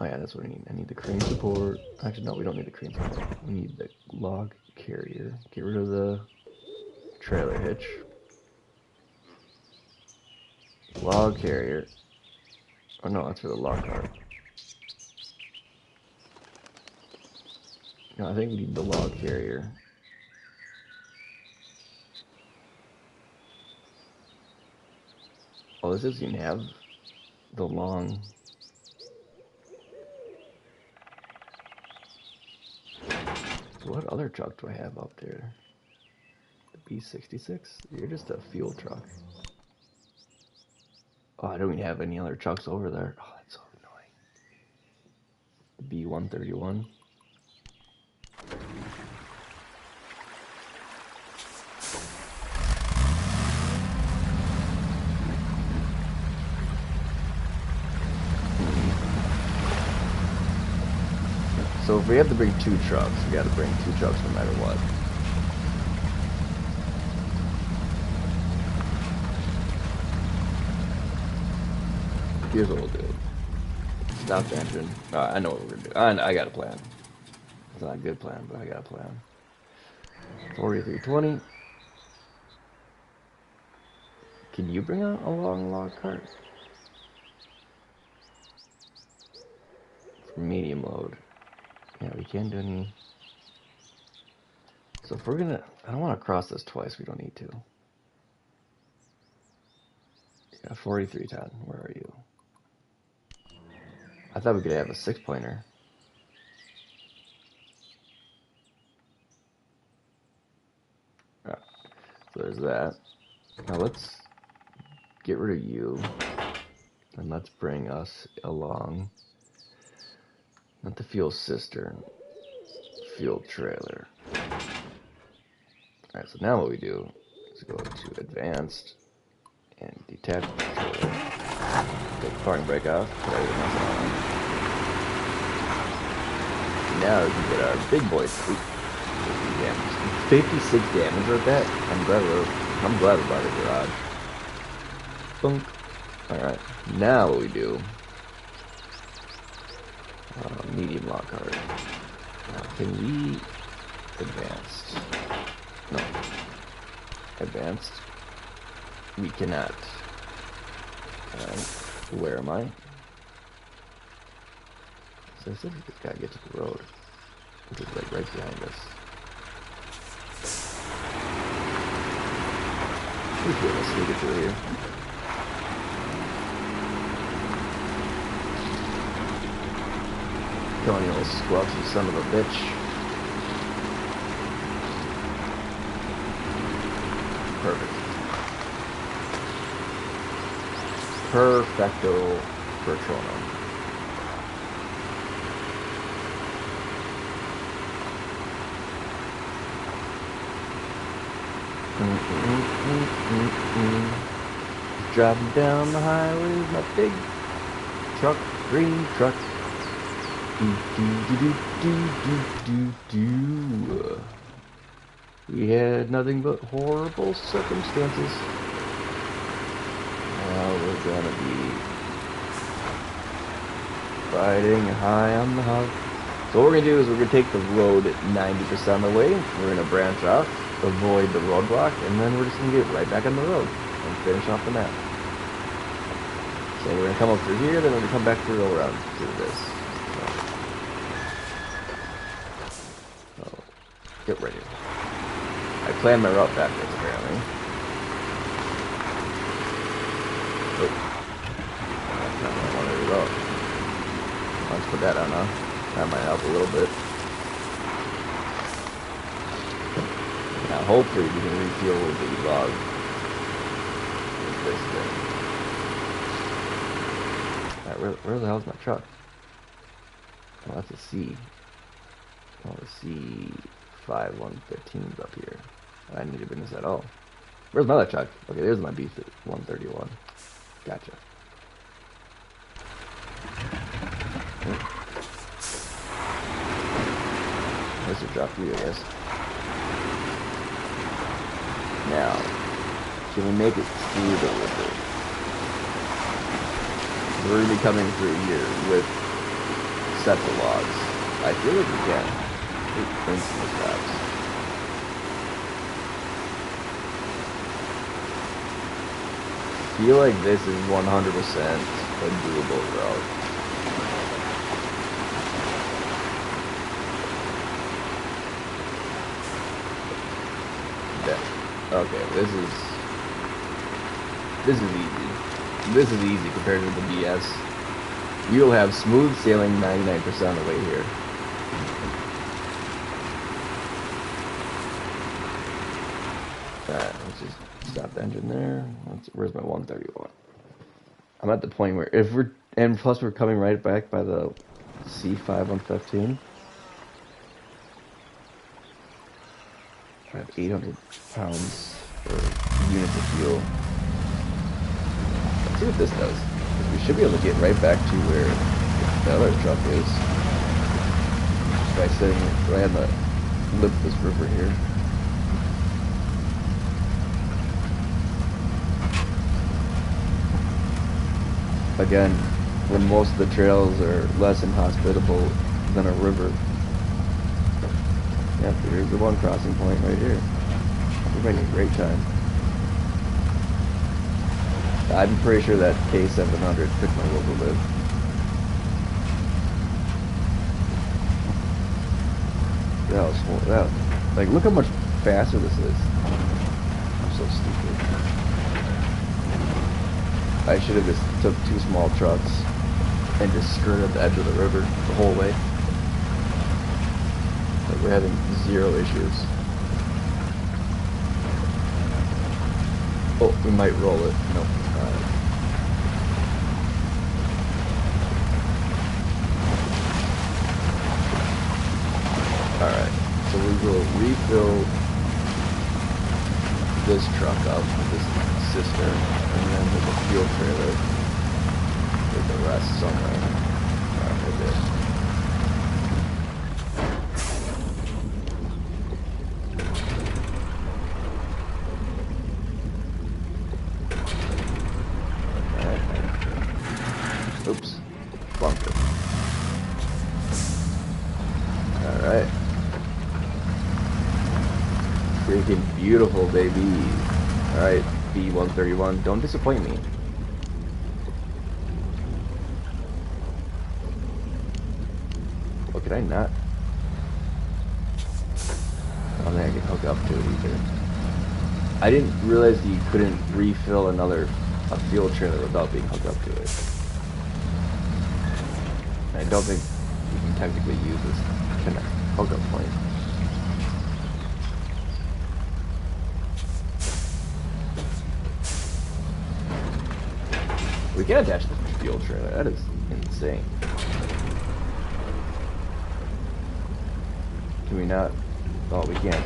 Speaker 1: Oh yeah, that's what I need. I need the crane support. Actually, no, we don't need the crane support. We need the log carrier. Get rid of the trailer hitch. Log carrier. Oh no, that's for the log cart. No, I think we need the log carrier. Oh, this doesn't even have the long. So what other truck do I have up there? The B66? You're just a fuel truck. Oh, I don't even have any other trucks over there. Oh, that's so annoying. The B131. So if we have to bring 2 trucks, we got to bring 2 trucks no matter what. Here's what we'll do. Stop the engine. I know what we're gonna do. I got a plan. It's not a good plan, but I got a plan. 4320. Can you bring out a long log cart? For medium load. Yeah, we can't do any. So if we're gonna, I don't want to cross this twice. We don't need to. Yeah, 4310. Where are you? I thought we could have a 6-pointer. Right. So there's that. Now let's get rid of you, and let's bring us along. Not the fuel cistern. Fuel trailer. Alright, so now what we do is go to advanced and detach the trailer. Take the parking brake off, put everything else on. Now we can get our big boys. 56 damage with that. I'm glad about the garage. Bunk. Alright, now what we do. Medium lock card. Now can we advanced? No. Advanced. We cannot. Alright. Where am I? So I said we just gotta get to the road. Which is like right behind us. We should be able to sneak it through here. Come on, you little squelch, you son of a bitch. Perfect. Perfecto Patrono. Driving down the highway with my big truck, green truck. We had nothing but horrible circumstances. Now we're gonna be riding high on the hog. So what we're gonna do is we're gonna take the road at 90% of the way. We're gonna branch off, avoid the roadblock, and then we're just gonna get right back on the road and finish off the map. So we're gonna come up through here, then we're gonna come back through around through this. So, get ready. I planned my route backwards apparently. Oh. That's not what I wanted to go. Let's put that on, huh? That might help a little bit. Now hopefully we can refuel the log with this thing. Alright, where the hell's my truck? Oh, that's a C. Oh, the C5113's up here. I didn't need to bring this at all. Where's my other truck? Okay, there's my B131. Gotcha. This will drop you, I guess. Now, can we make it through the river? We're going to be coming through here with sets of logs. I feel like we can. Bring some of the I feel like this is 100% a doable route. Yeah. Okay, this is easy. This is easy compared to the BS. You'll have smooth sailing 99% of the way here. Alright, let's just stop the engine there. Where's my 131? I'm at the point where if we're, and plus we're coming right back by the C5115. I have 800 pounds per unit of fuel. Let's see what this does. We should be able to get right back to where the other truck is. Just by sitting right on the lip of this river here. Again, when most of the trails are less inhospitable than a river. Yep, here's the one crossing point right here. We're making a great time. I'm pretty sure that K700 took my local live. Like, look how much faster this is. I'm so stupid. I should have just took two small trucks and just skirted the edge of the river the whole way. Like, we're having zero issues. Oh, we might roll it. Nope. Alright, so we will refill this truck up with this cistern, and then with the fuel trailer with the rest somewhere. Alright, we're good. Alright. Oops. Bunker. Alright. Freaking beautiful, baby. Alright, B131, don't disappoint me. What could I not? I don't think I can hook up to it either. I didn't realize you couldn't refill a fuel trailer without being hooked up to it. I don't think you can technically use this kind of hookup point. We can attach the fuel trailer. That is insane. Can we not? Oh, we can't.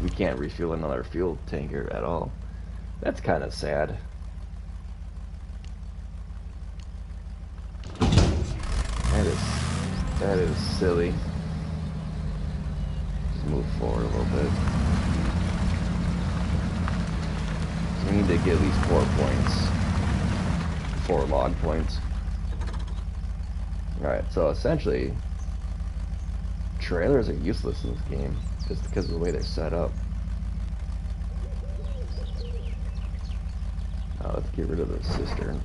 Speaker 1: We can't refuel another fuel tanker at all. That's kind of sad. That is silly. Just move forward a little bit. We need to get at least 4 points. 4 log points. Alright, so essentially, trailers are useless in this game, just because of the way they're set up. Now let's get rid of the cistern.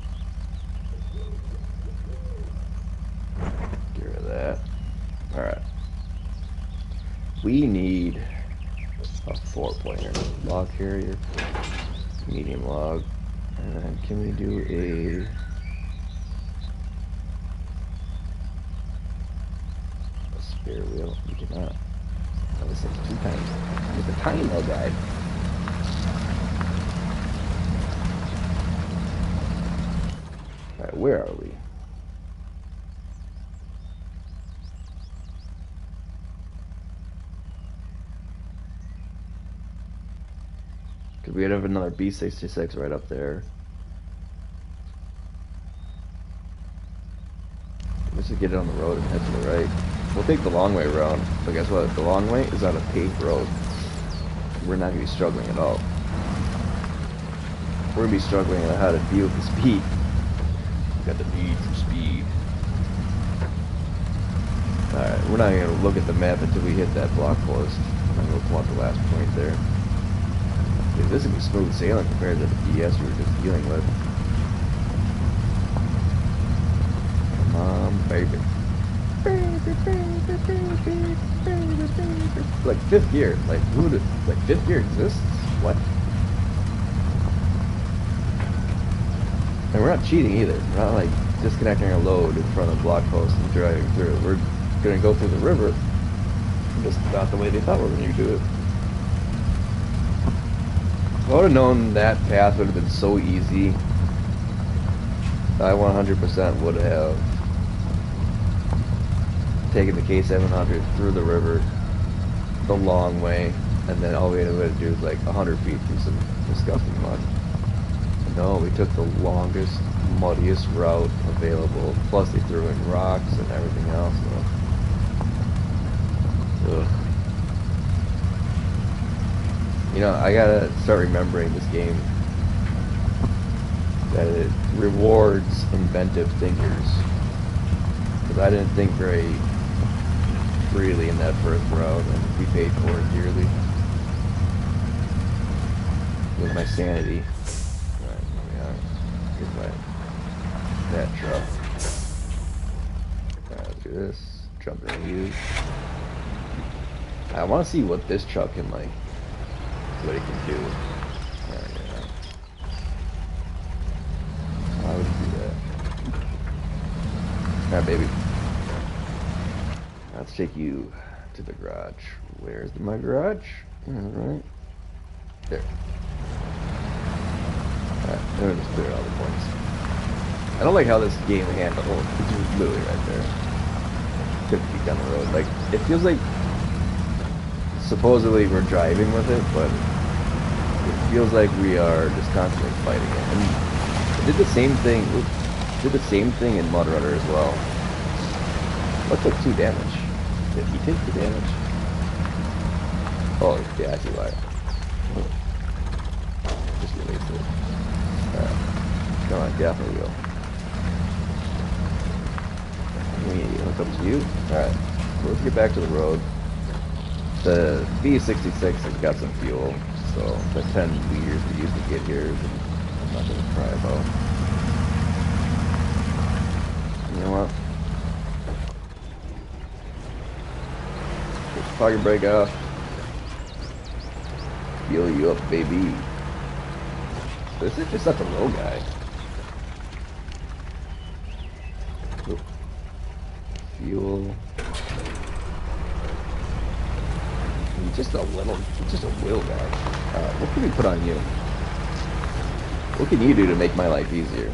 Speaker 1: that. Alright. We need a 4-pointer. Log carrier, medium log, and then can we do a spare wheel? We cannot. Oh, this thing's 2 times. It's a tiny little guy. Alright, where are we? Because we have another B66 right up there. Let's just get it on the road and head to the right. We'll take the long way around. But guess what? The long way is on a paved road. We're not going to be struggling at all. We're going to be struggling on how to deal with the speed. We've got the need for speed. Alright, we're not going to look at the map until we hit that block forest. And then we'll come out the last point there. Dude, this would be smooth sailing compared to the BS we were just dealing with. Come on, baby. Like 5th gear. Like, who did, like 5th gear exists? What? And we're not cheating either. We're not like disconnecting our load in front of the block post and driving through. We're gonna go through the river. Just not the way they thought we were gonna do it. If I would have known that path would have been so easy, I 100% would have taken the K700 through the river the long way, and then all we had to do is like 100 feet through some disgusting mud. No, we took the longest, muddiest route available, plus they threw in rocks and everything else. So. Ugh. You know, I gotta start remembering this game that it rewards inventive thinkers. Because I didn't think very freely in that first route, and we paid for it dearly. With my sanity. Alright, here we are. Here's that truck. Alright, let's do this. Jump in you. I want to see what this truck can like. What it can do. Yeah. Why would you do that? Alright, baby. Let's take you to the garage. Where's my garage? Alright. There. Alright, let me just clear all the points. I don't like how this game handles. It's just literally right there. 50 feet down the road. Like, it feels like supposedly we're driving with it, but it feels like we are just constantly fighting it. And it did the same thing. It did the same thing in Mud Runner as well. What took 2 damage? Did he take 2 damage? Oh, yeah, I see why. Just release it. Alright. Come on, definitely will. We hook up to you. Alright. So let's get back to the road. The B66 has got some fuel, so the 10 liters we used to get here is nothing to cry about. You know what? Get the pocket brake off. Fuel you up, baby. This is just such a low guy. Oop. Fuel. Just a wheel guy. What can we put on you? What can you do to make my life easier?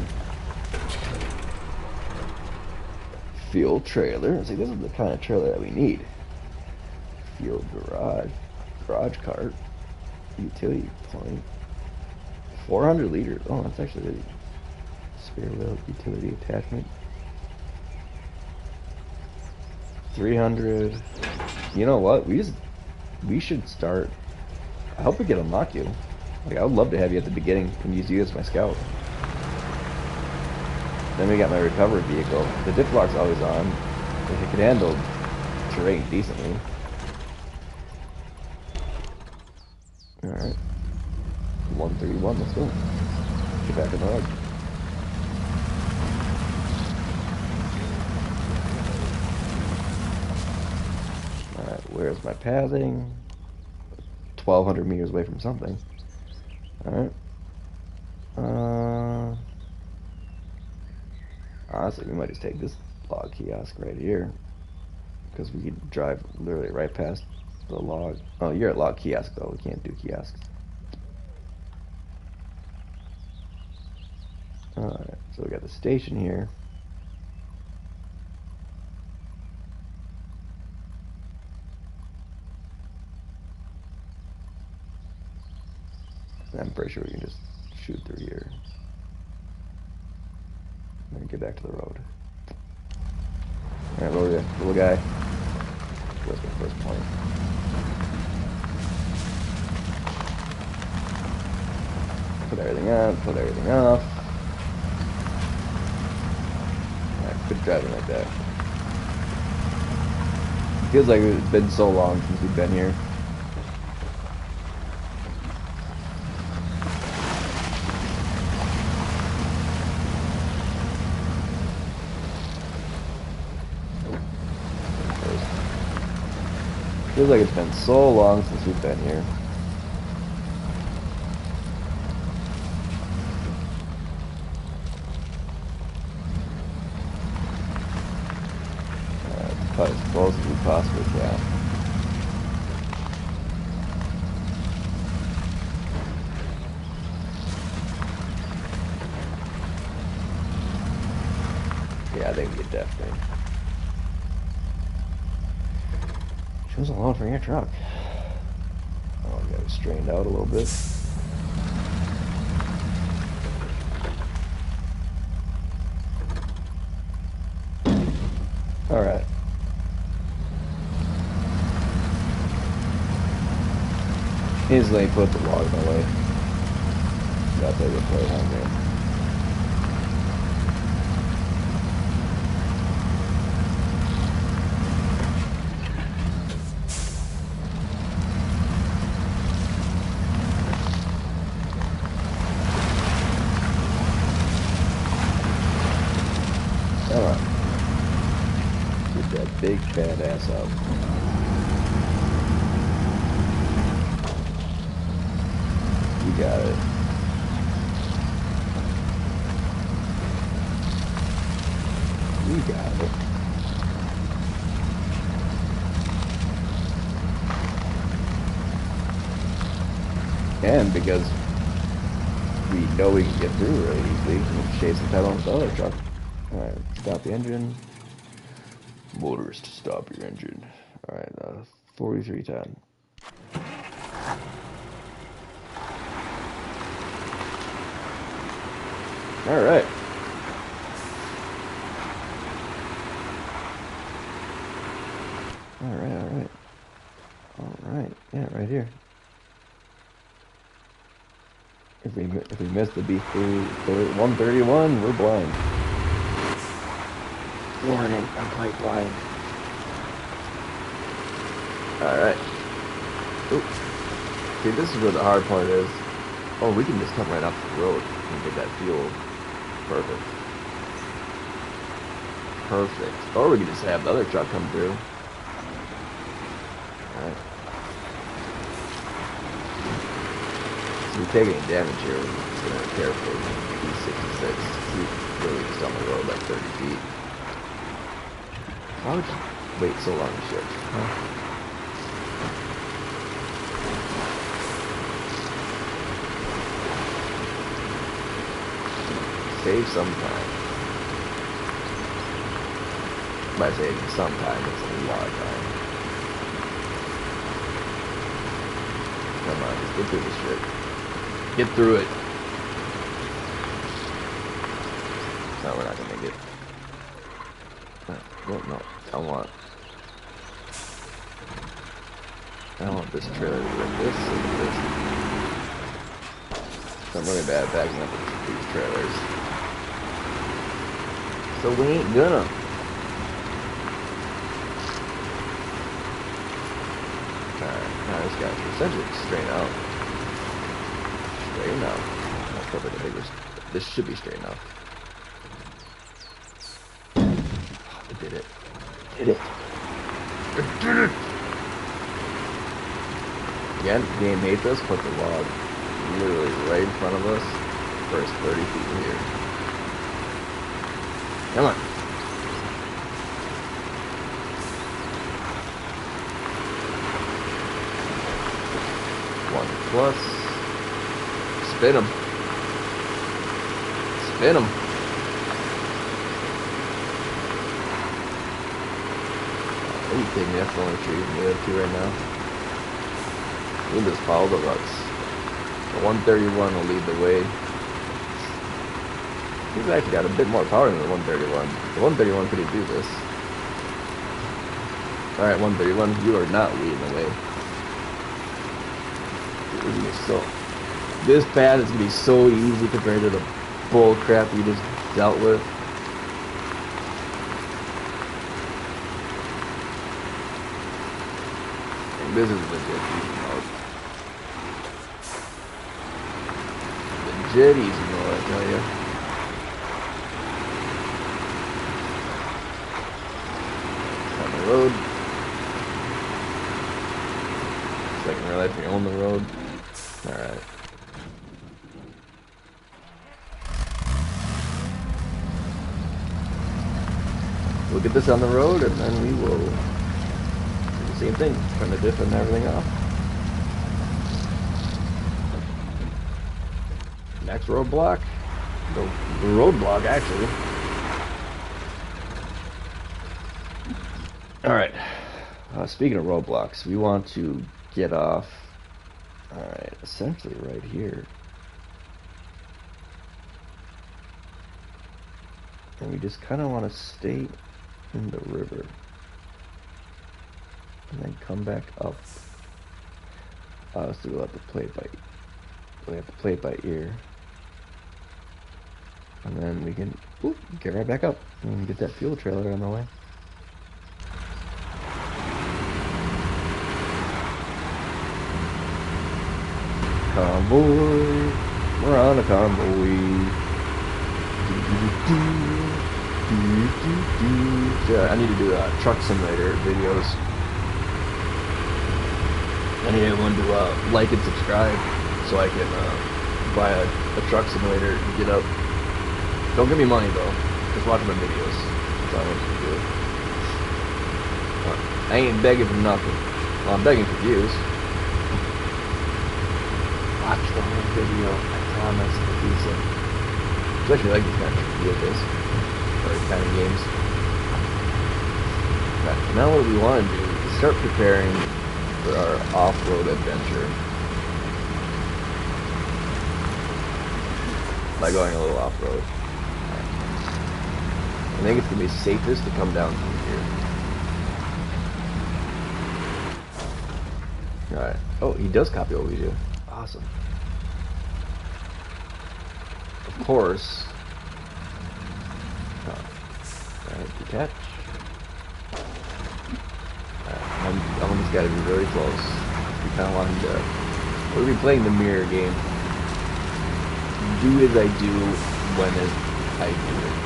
Speaker 1: Fuel trailer. See, this is the kind of trailer that we need. Fuel garage. Garage cart. Utility point. 400 liters. Oh, that's actually really spare wheel utility attachment. 300. You know what? We should start. I hope we can unlock you. Like, I would love to have you at the beginning and use you as my scout. Then we got my recovery vehicle. The dip block's always on. If it can handle terrain decently. Alright. 131, let's go. Get back in the road. where's my pathing? 1,200 meters away from something. Alright. Honestly, we might just take this log kiosk right here. Because we could drive literally right past the log. Oh, you're at log kiosk, though. We can't do kiosks. Alright, so we got the station here. I'm pretty sure we can just shoot through here. And then get back to the road. Alright, little guy. What's my first point? Put everything on, put everything off. Alright, quit driving like that. Feels like it's been so long since we've been here. Feels like it's been so long since we've been here. Cut as close as we possibly can. Yeah, I think we get definitely. She was alone for your truck. Oh, we got it strained out a little bit. Alright. Easily put the log in my way. Got that good play on there. Alright. Get that big fat ass out. You got it. You got it. And because we know we can get through really easily, we'll shave some time on the other truck. Alright, stop the engine. Motorist, stop your engine. Alright, 4310. Alright. Alright. Alright, yeah, right here. If we miss the B131, we're blind. Warning, I'm quite blind. Alright. Oops. See, this is where the hard part is. Oh, we can just come right off the road and get that fuel. Perfect. Perfect. Or we could just have the other truck come through. Alright. So we take any damage here, we're just gonna carefully E66. He's really just on the road like 30 feet. Why would you wait so long to shift? Huh? Save some time. By saving some time, it's a lot of time. Come on, just get through this shit. Get through it. No, we're not gonna make it. Well, no, I want this trailer to rip this and this. I'm really bad at backing up these trailers. So we ain't gonna. Alright, now this guy's essentially straight out. Straight out. Not perfect, I think this should be straight enough. I did it. Did it. I did it! Again, game hates us, put the log literally right in front of us. First 30 feet here. Come on. One plus. Spin him. Spin him. You think that's the only tree we have to right now? We'll just follow the ruts. The 131 will lead the way. He's actually got a bit more power than the 131. The 131 couldn't do this. Alright, 131, you are not leading the way. This pad is going to be so easy compared to the bull crap we just dealt with. And this is legit easy mode. Legit easy mode, I tell you. On the road. Second real life, you own the road. Alright. We'll get this on the road and then we will do the same thing, turn the diff and everything off. Next roadblock. The roadblock actually. Alright. Speaking of roadblocks, we want to get off. Alright, essentially right here. And we just kind of want to stay in the river. And then come back up. So we'll have to play it by ear. And then we can get right back up and get that fuel trailer on the way. Convoy, we're on a convoy. Yeah, I need to do truck simulator videos. I need everyone to like and subscribe so I can buy a truck simulator and get up. Don't give me money though, just watch my videos. That's all I want you to do. I ain't begging for nothing. Well, I'm begging for views. Watch the whole video, I promise, it'll be decent. Especially like these kind of vehicles, or kind of games. Right, now what we want to do is start preparing for our off-road adventure. By going a little off-road. Right. I think it's going to be safest to come down through here. Alright. Oh, he does copy what we do. Awesome. Of course. Alright, detach. I almost got to be very close. We kind of want him to. We'll be playing the mirror game. Do as I do when I do it.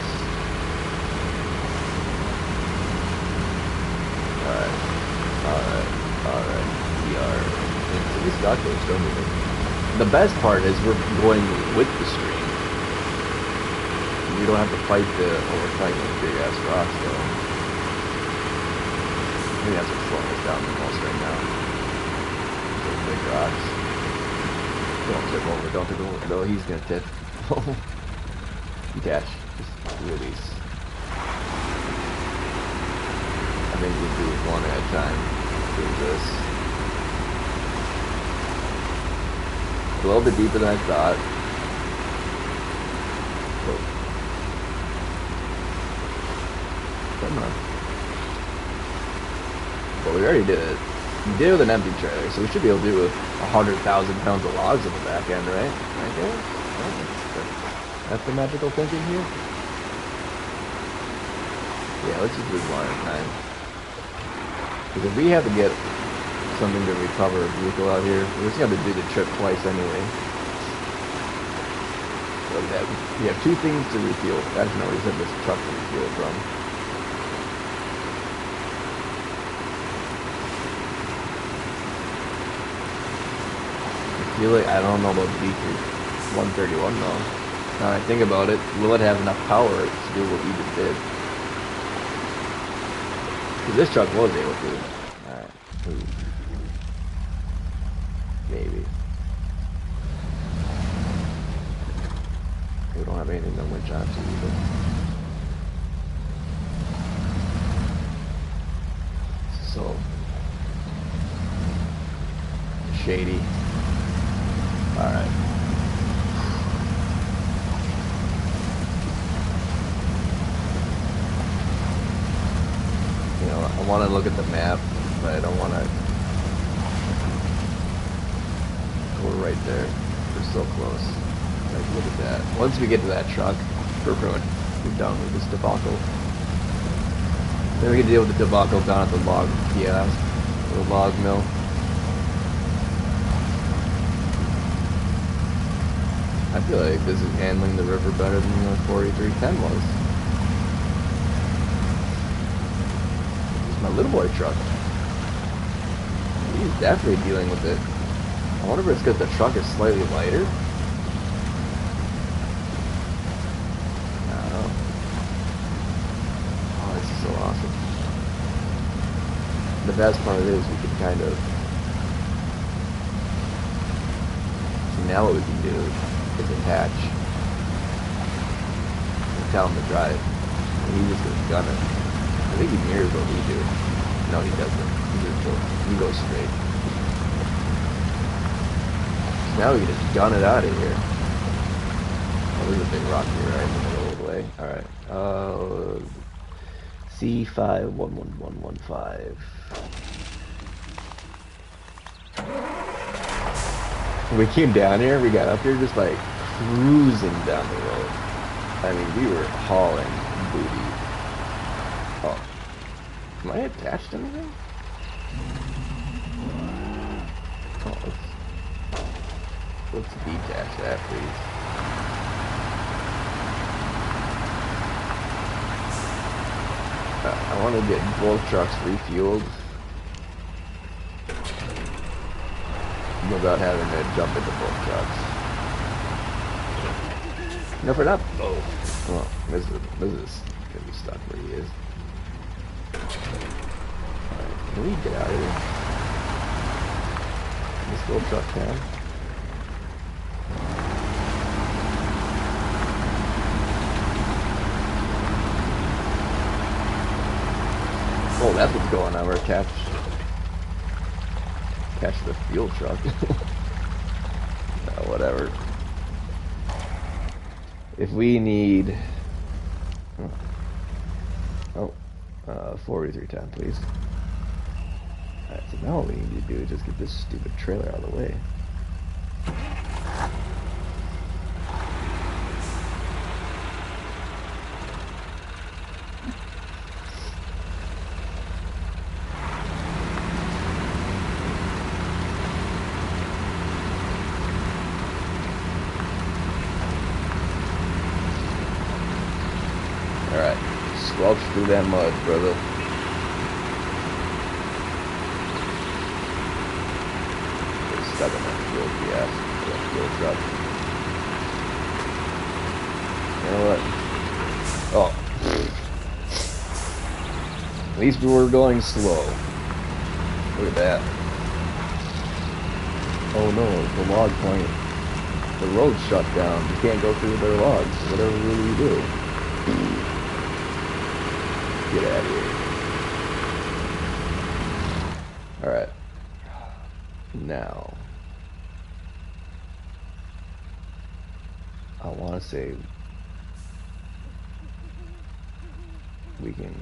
Speaker 1: Alright. We are into this Dodge, don't we? The best part is we're going with the stream. We don't have to fight we're fighting those big ass rocks though. Maybe that's what's slowing us down the most right now. Those big rocks. Don't tip over, don't tip over. No, he's gonna tip. Detach. Just release. I think we'll do it one at a time. Do this. A little bit deeper than I thought. Oh. Come on. Well, we already did it. We did it with an empty trailer, so we should be able to do 100,000 pounds of logs on the back end, right? Right there? That's the magical thinking here? Yeah, let's just do one at a time. Because if we have to get something to recover a vehicle out here, we're just going to do the trip twice anyway. So we have two things to refuel. Actually, no, we just have this truck to refuel from. feel like I don't know about the D3 131 though. Now that I think about it, will it have enough power to do what we just did? Because this truck was able to. Alright. Maybe. We don't have anything to winch onto either. So shady. Alright. You know, I want to look at the map, but I don't want to. We're right there. We're so close. Like, look at that. Once we get to that truck, we're done with this debacle. Then we can deal with the debacle down at the log kiosk, the log mill. I feel like this is handling the river better than the 4310 was. It's my little boy truck. He's definitely dealing with it. I wonder if it's because the truck is slightly lighter. I don't know. Oh, this is so awesome. The best part is we can kind of... So now what we can do is attach and tell him to drive. And he's just gonna gun it. I think he mirrors what we do. No, he doesn't. He goes straight. So now we can just gun it out of here. Oh, there's a big rock here right in the middle of the way. Alright. C511115. When we came down here, we got up here just like cruising down the road. I mean, we were hauling booty. Oh. Am I attached to anything? Oh, let's detach that, please. I want to get both trucks refueled without having to jump into both trucks. No, for that. Oh, well, this is gonna be stuck where he is. Alright, can we get out of here? This little truck can. Oh, that's what's going on. We're catch the fuel truck. Whatever. If we need 4310, please. Alright, so now what we need to do is just get this stupid trailer out of the way. Alright, squelch through that mud, brother. Get stuck in that fuel gas, that fuel truck. You know what? Oh. At least we were going slow. Look at that. Oh no, the log point. The road's shut down. You can't go through their logs. Whatever will you do? Get out of here. Alright. Now. I want to say we can...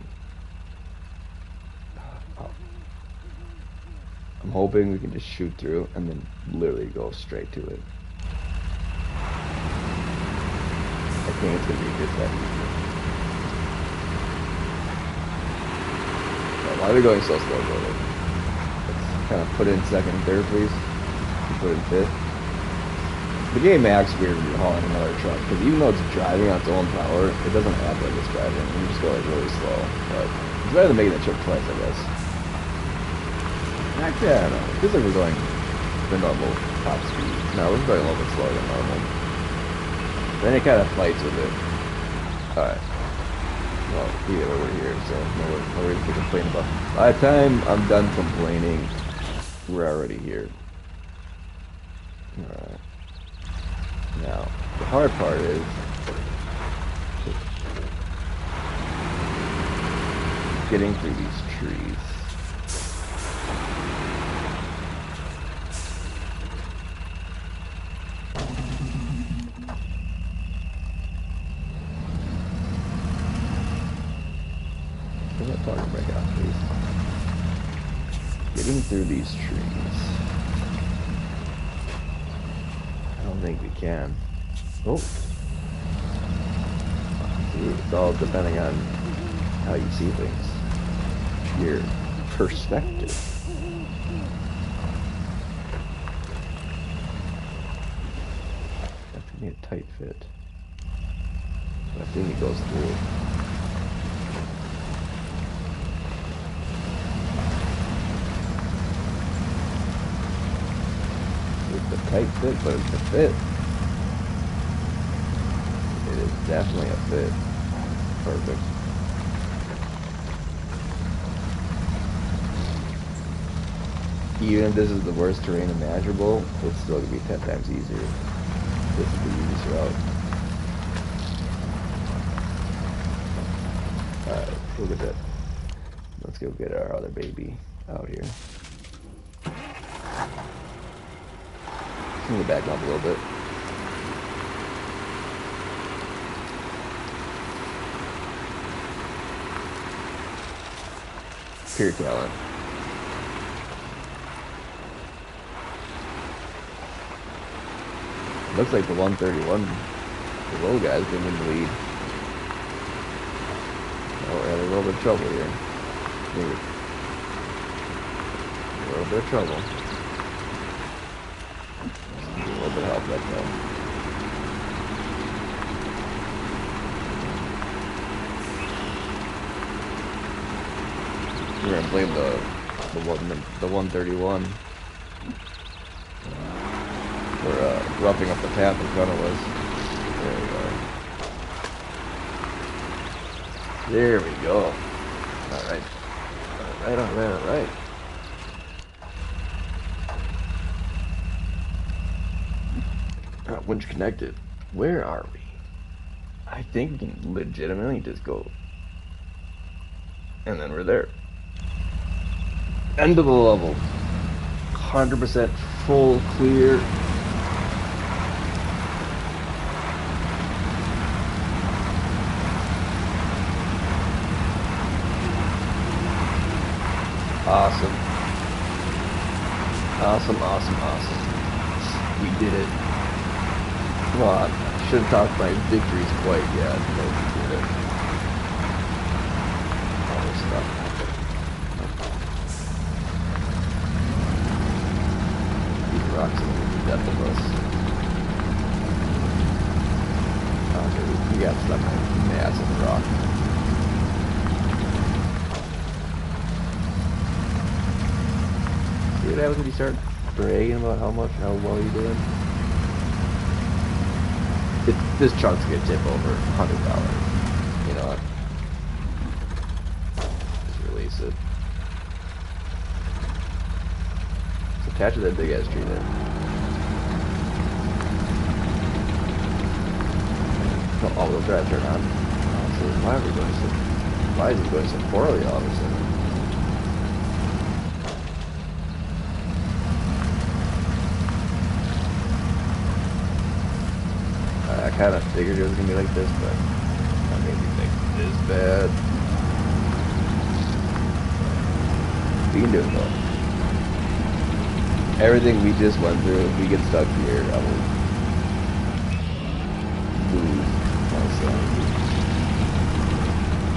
Speaker 1: I'm hoping we can just shoot through and then literally go straight to it. I think it's going to be just that easy. Why are we going so slow, brother? Let's kind of put in second and third, please. Put in fifth. The game acts weird when you're hauling another truck, because even though it's driving on its own power, it doesn't act like it's driving. You just go like really slow. But it's better than making the trip twice, I guess. Actually, I don't know. It feels like we're going the normal top speed. No, we're going a little bit slower than normal. Then it kind of fights with it. Alright. Well, either way, we're here, so no reason to complain about. By the time I'm done complaining, we're already here. Alright. Now, the hard part is getting through these trees. Can that target break out, please? Getting through these trees. I don't think we can. Oh. See, it's all depending on how you see things. Your perspective. That's gonna be a tight fit. But I think it goes through. It's a tight fit, but it's a fit. It is definitely a fit. Perfect. Even if this is the worst terrain imaginable, it's still going to be 10 times easier. This is the easiest route. Alright, look at that. Let's go get our other baby out here. Let me back up a little bit. Pure talent. Looks like the 131, the little guy's been in the lead. Oh, we're having a little bit of trouble here. Maybe. A little bit of trouble. Just need a little bit of help that though. We're gonna blame the 131. We're roughing up the path in front of us. There we go. Alright. Alright. Winch connected. Where are we? I think we can legitimately just go. And then we're there. End of the level. 100% full clear. Awesome. Awesome. We did it. Well, I shouldn't talk my victories quite yet, but we did it. All this stuff. These rocks are the depth of us. Oh, dude, we got stuck on a massive rock. See what happens when you start bragging about how well you're doing? This chunk's gonna tip over $100. You know what? Just release it. It's attached to that big ass tree there. Oh, all-wheel drive turn on. So why is it going so poorly all of a sudden? I kind of figured it was going to be like this, but that made me think this bad. We can do it though. Everything we just went through, if we get stuck here, I will lose myself.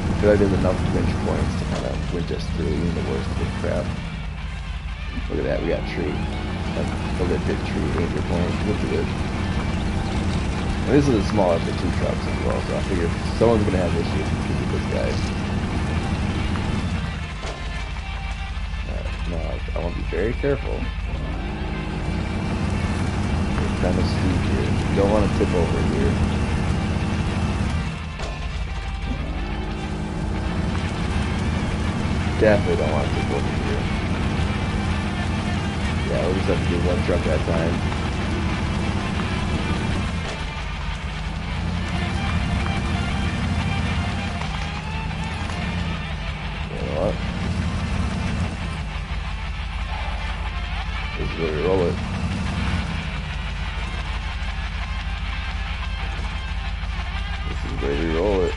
Speaker 1: I feel like there's enough winch points to kind of winch us through even the worst of the crap. Look at that, we got a tree. That's a legit tree danger point. Look at it. And this is a smaller for 2 trucks as well, so I figure someone's going to have issues with this guy. Now, I want to be very careful. kind of steep here. You don't want to tip over here. Definitely don't want to tip over here. Yeah, we'll just have to do one truck at a time. You know what? This is where we roll it. This is where we roll it.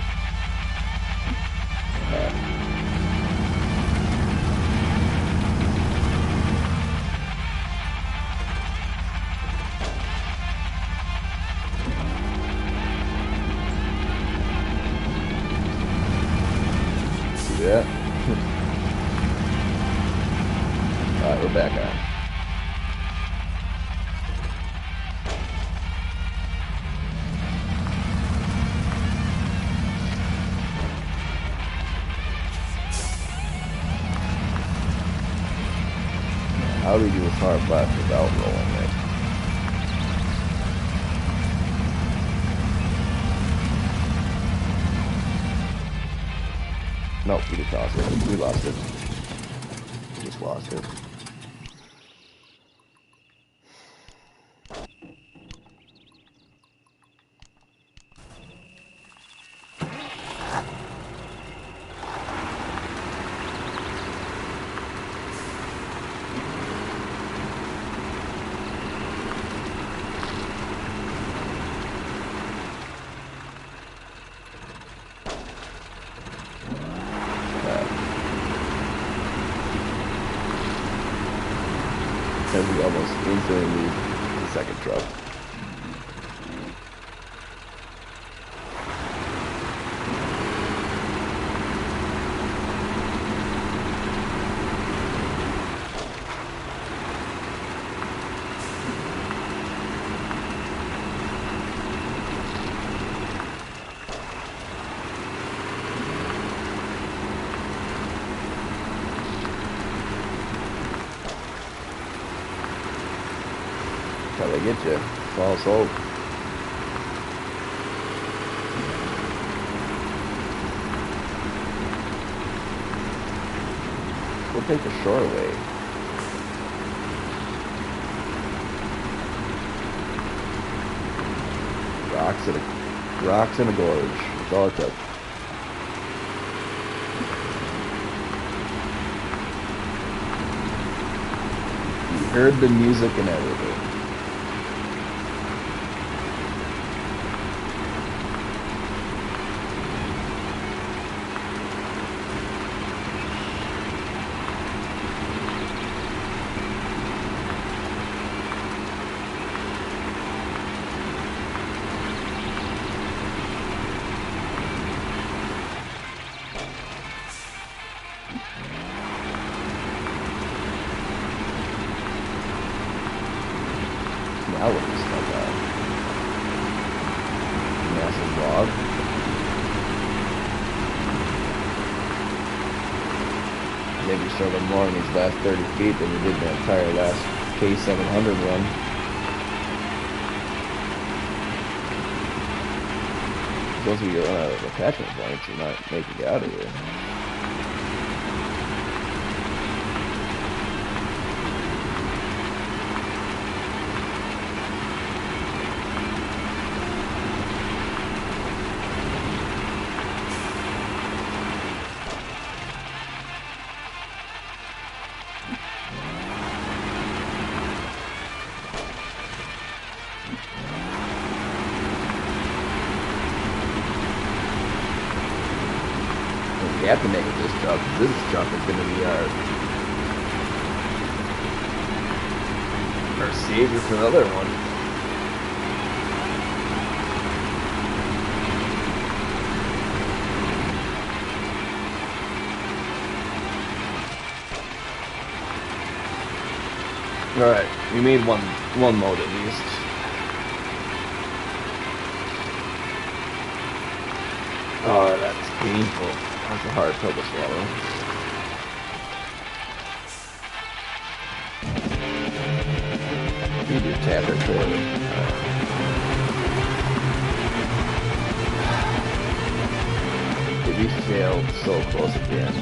Speaker 1: Yeah. Alright, we're back on. How do we do a hard left without rolling it? Nope, we just lost it. We lost it. We just lost it. Because we almost instantly leave the second truck. How they get you. False hope. We'll take the short way. Rocks in a gorge. That's all it took. You heard the music and everything. Now what is like a massive log? Maybe you struggled more in these last 30 feet than you did the entire last K700 run. Supposed to be run out of attachment points, you're not making it out of here. We have to make it this jump. This jump is going to be our savior for another one. All right, we made one mode at least. Oh, that's painful. That's a hard pill to swallow. You just tapped our trailer. Dude, we failed so close at the end.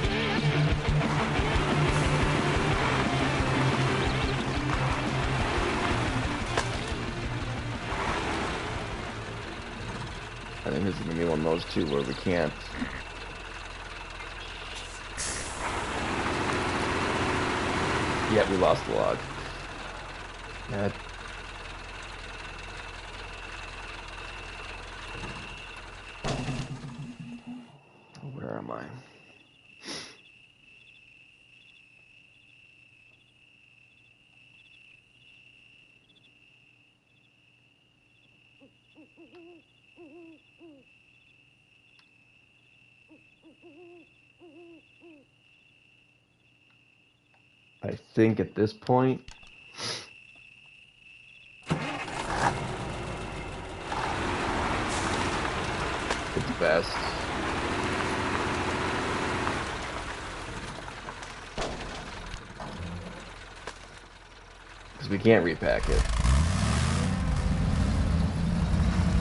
Speaker 1: I think this is going to be one of those two where we can't. Yeah, we lost the log. That. Where am I? I think at this point, it's best. Because we can't repack it.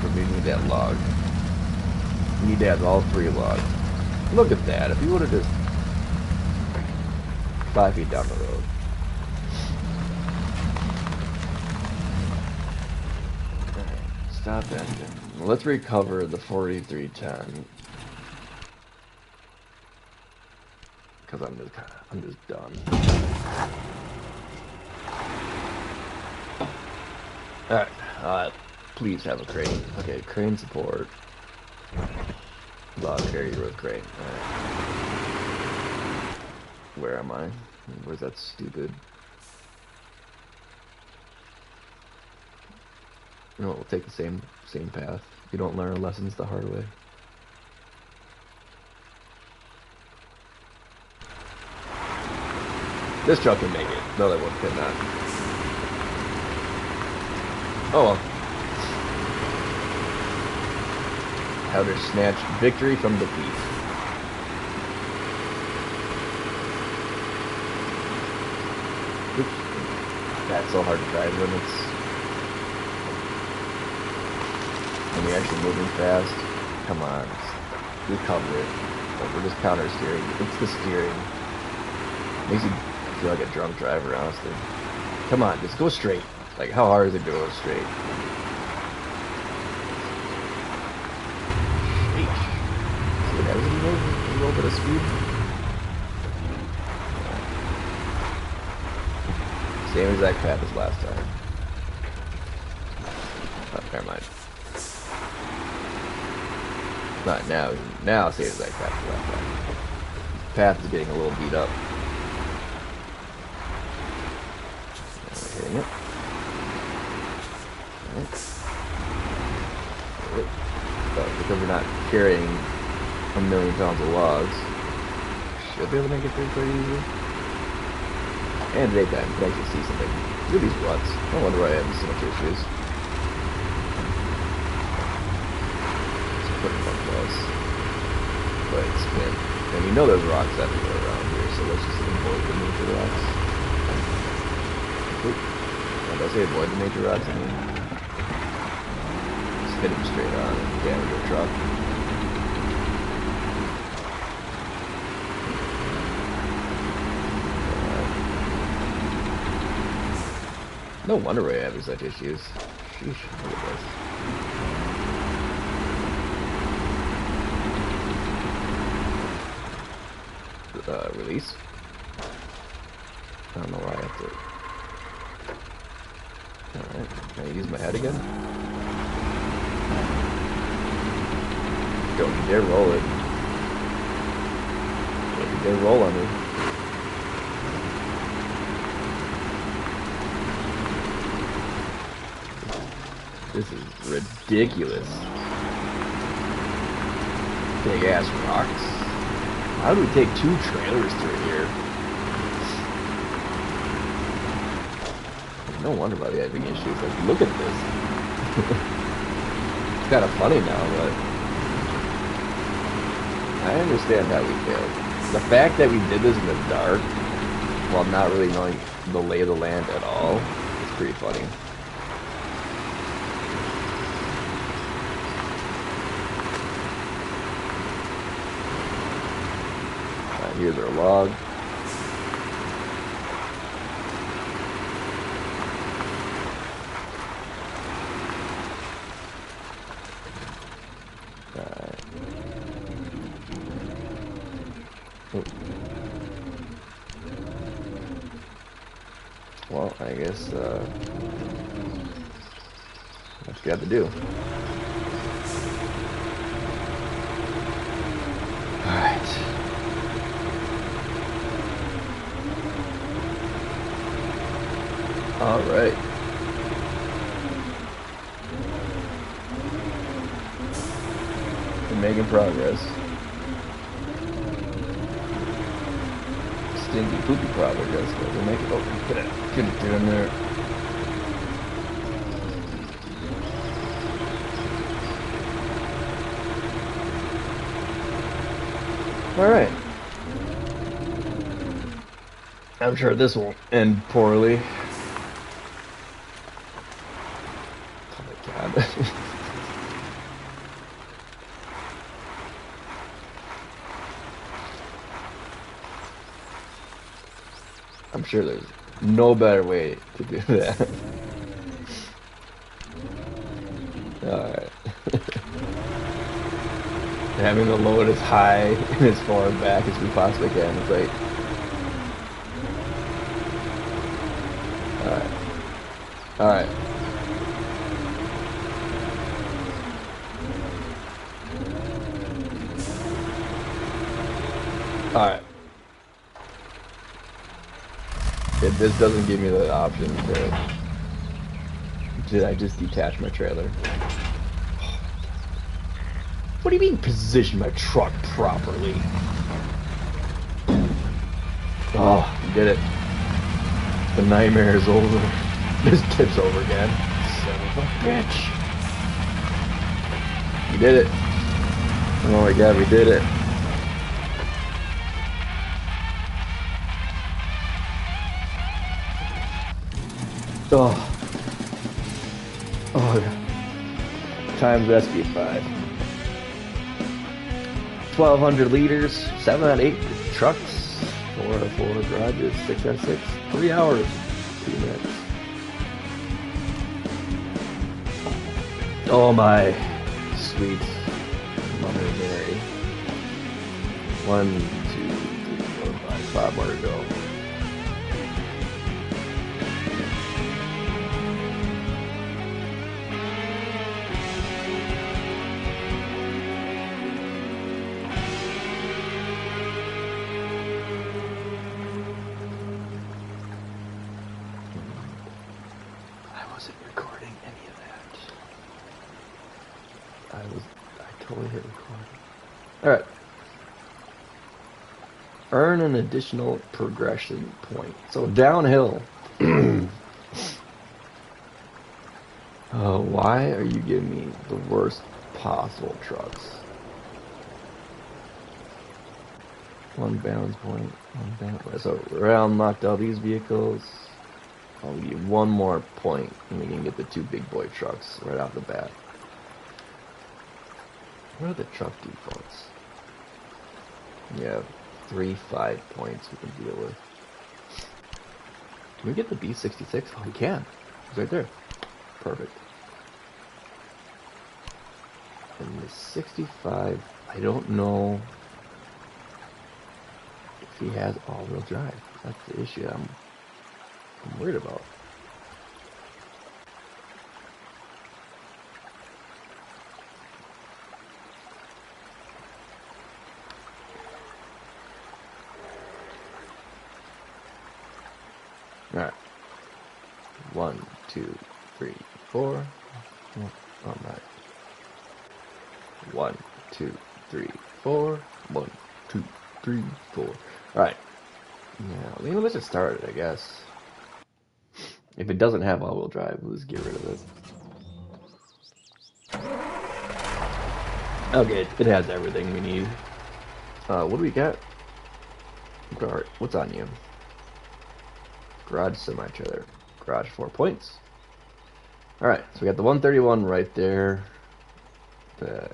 Speaker 1: So we need that log. We need to have all 3 logs. Look at that. If you would have just 5 feet down the road. Stop engine. Let's recover the 4310. Because I'm just done. Alright, please have a crane. Okay, crane support. Log carrier with crane. Alright. Where am I? Where's that stupid? No, we'll take the same path. You don't learn lessons the hard way. This truck can make it. No, that one could not. Oh well. How to snatch victory from defeat. Oops. That's so hard to drive when you're actually moving fast. Come on. We cover it. Like, we're just counter steering. It's the steering. Makes you feel like a drunk driver, honestly. Come on, just go straight. Like, how hard is it to go straight? See, that was a little bit of speed. Same exact path as last time. Oh, never mind. Not now. Now same exact path as last time. Path is getting a little beat up. Hitting it. Because we're not carrying 1,000,000 pounds of logs, should be able to make it through pretty easily. And daytime, you can actually see something. Look at these ruts. No wonder why I have so much issues. Just put it up close. But spin. And you know there's rocks everywhere around here, so let's just avoid the major rocks. Oop. When I say avoid the major rocks, I mean just hit them straight on and damage your truck. No wonder why I have such issues. Sheesh, look at this. Release? I don't know why I have to... Alright, can I use my head again? Don't you dare roll it. Don't you dare roll on me. This is ridiculous. Big ass rocks. How do we take 2 trailers through here? No wonder why we have big issues. Like, look at this. It's kind of funny now, but I understand how we failed. The fact that we did this in the dark, while not really knowing the lay of the land at all, is pretty funny. Here's our log. Well, I guess what you got to do. Alright. Alright. We're making progress. Stinky poopy progress, but we'll make it. Oh, get it in there. Alright. I'm sure this won't end poorly. Oh my god. I'm sure there's no better way to do that. Alright. Having the load as high and as far back as we possibly can. It's like, alright. Alright. This doesn't give me the option to... Did I just detach my trailer? What do you mean position my truck properly? Oh, you did it. The nightmare is over. This tip's over again. Son of a bitch. You did it. Oh my god, we did it. Oh. Oh, yeah. Times rescue 5. 1,200 liters, 7 out of 8 trucks, 4 out of 4 garages, 6 out of 6, 3 hours, 2 minutes. Oh my sweet Mother Mary. 1, 2, 3, 4, 5, 5 more to go. I totally hit record. Alright. Earn an additional progression point. So downhill. Oh, why are you giving me the worst possible trucks? 1 balance point. 1 balance point. So we're unlocked all these vehicles. I'll give you 1 more point and we can get the 2 big boy trucks right off the bat. What are the truck defaults? We have 3 5 points we can deal with. Can we get the B66? Oh, we can. It's right there. Perfect. And the 65, I don't know if he has all-wheel drive. That's the issue I'm worried about. Alright. 1, 2, 3, 4. Oh, not. 1, 2, 3, 4. 1, 2, 3, 4. Alright. Now, let's just start it, I guess. If it doesn't have all-wheel drive, we'll just get rid of it. Okay, it has everything we need. What do we got? What's on you? Garage semi-trailer. Garage 4 points. Alright, so we got the 131 right there. The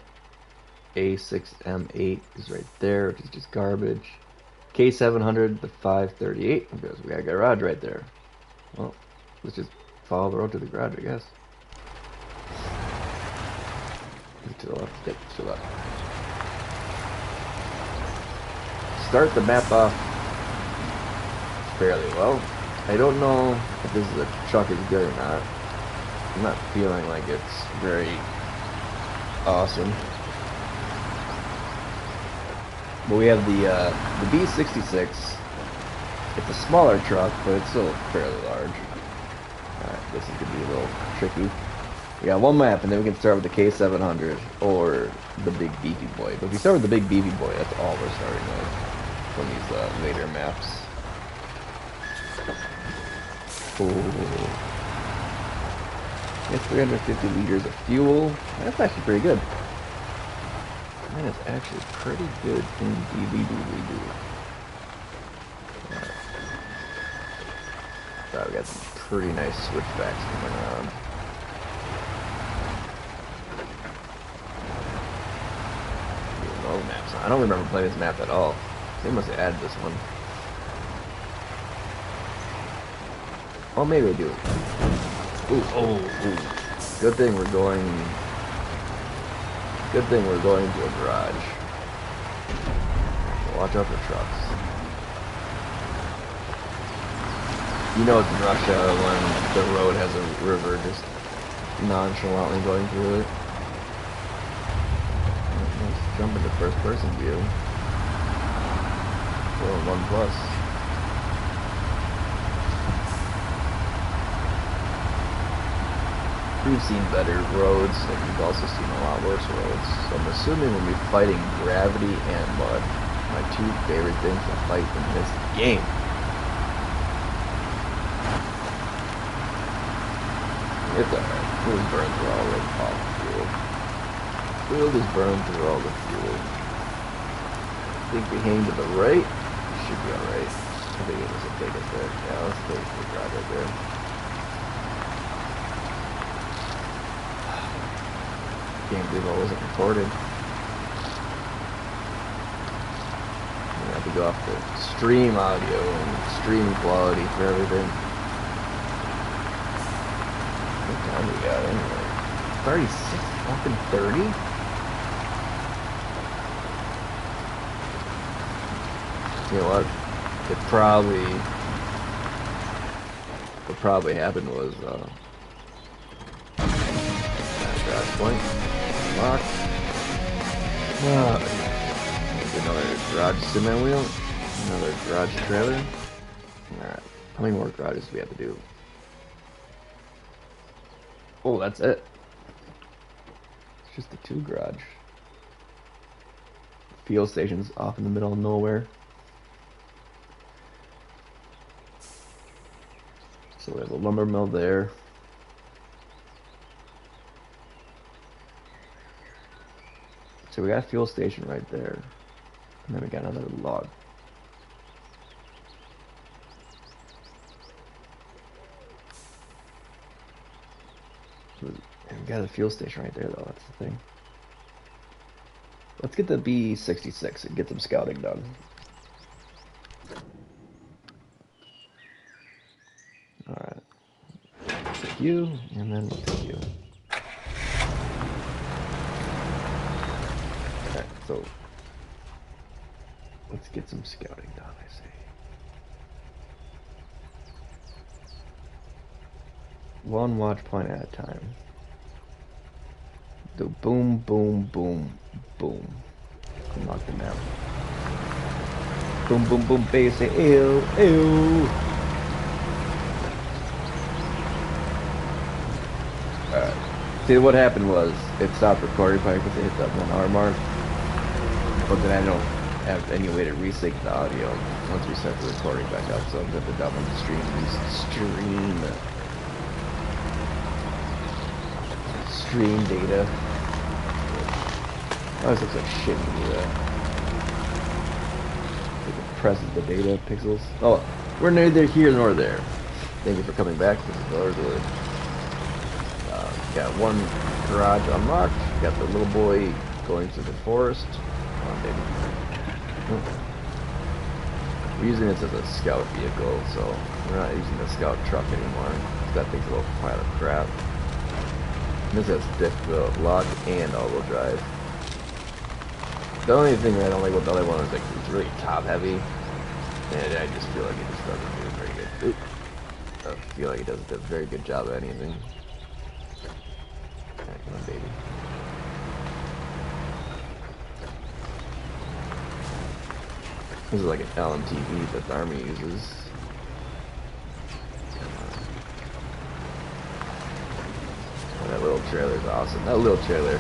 Speaker 1: A6M8 is right there, which is just garbage. K700 to 538 because we got a garage right there. Well, let's just follow the road to the garage, I guess. Get to the left. Yep, to the left. Start the map off fairly well. I don't know if this is a truck is good or not. I'm not feeling like it's very awesome. But we have the B66. It's a smaller truck, but it's still fairly large. Alright, this is gonna be a little tricky. We got one map, and then we can start with the K700 or the big beefy boy. But if we start with the big beefy boy, that's all we're starting with from these later maps. Oh, it's 350 liters of fuel. That's actually pretty good. That is actually pretty good indeed. Right, we got some pretty nice switchbacks coming around. Maps. I don't remember playing this map at all. They must have added this one. Oh, maybe I do. Ooh, oh, ooh. Good thing we're going. Good thing we're going to a garage. Watch out for trucks. You know it's in Russia when the road has a river just nonchalantly going through it. Let's jump into first person view. Well, 1+. We've seen better roads, and we've also seen a lot worse roads. So I'm assuming we'll be fighting gravity and mud. My two favorite things to fight in this game. It's alright. We'll just burn through all the fuel. We'll just burn through all the fuel. I think we hang to the right. We should be alright. I think it was a take us there. Yeah, let's take the garage right there. Can't believe I wasn't recorded. I have to go off the stream audio and stream quality for everything. What time we got anyway? 36 fucking 30? You know what? What probably happened was garage point. Locked. Another garage cement wheel. Another garage trailer. Alright. How many more garages do we have to do? Oh, that's it. It's just the 2 garage. Fuel station's off in the middle of nowhere. So we have a lumber mill there. So we got a fuel station right there. And then we got another log. And we got a fuel station right there though, that's the thing. Let's get the B66 and get some scouting done. Alright. Take you, and then we'll take you. Alright, so let's get some scouting done, I say. One watch point at a time. Do boom, boom, boom, boom. Unlock the map. Boom, boom, boom, bass, say ew, ew. Alright. See, what happened was, it stopped recording probably because it hit that 1 hour mark. But then I don't have any way to resync the audio once we start the recording back up, so I'm going to have to download the stream data. Oh, this looks like shit when you do that. It presses the data pixels. Oh, we're neither here nor there. Thank you for coming back. This is Lord. Got one garage unlocked. Got the little boy going to the forest. Come on, baby. We're using this as a scout vehicle, so we're not using the scout truck anymore. That thing's a little pile of crap. This has diff lock and all-wheel drive. The only thing I don't like about the other one is like it's really top heavy, and I just feel like it just doesn't do very good. Oop. I feel like it doesn't do a very good job at anything. Alright, come on, baby. This is like an LMTV that the Army uses. Oh, that little trailer is awesome. That little trailer.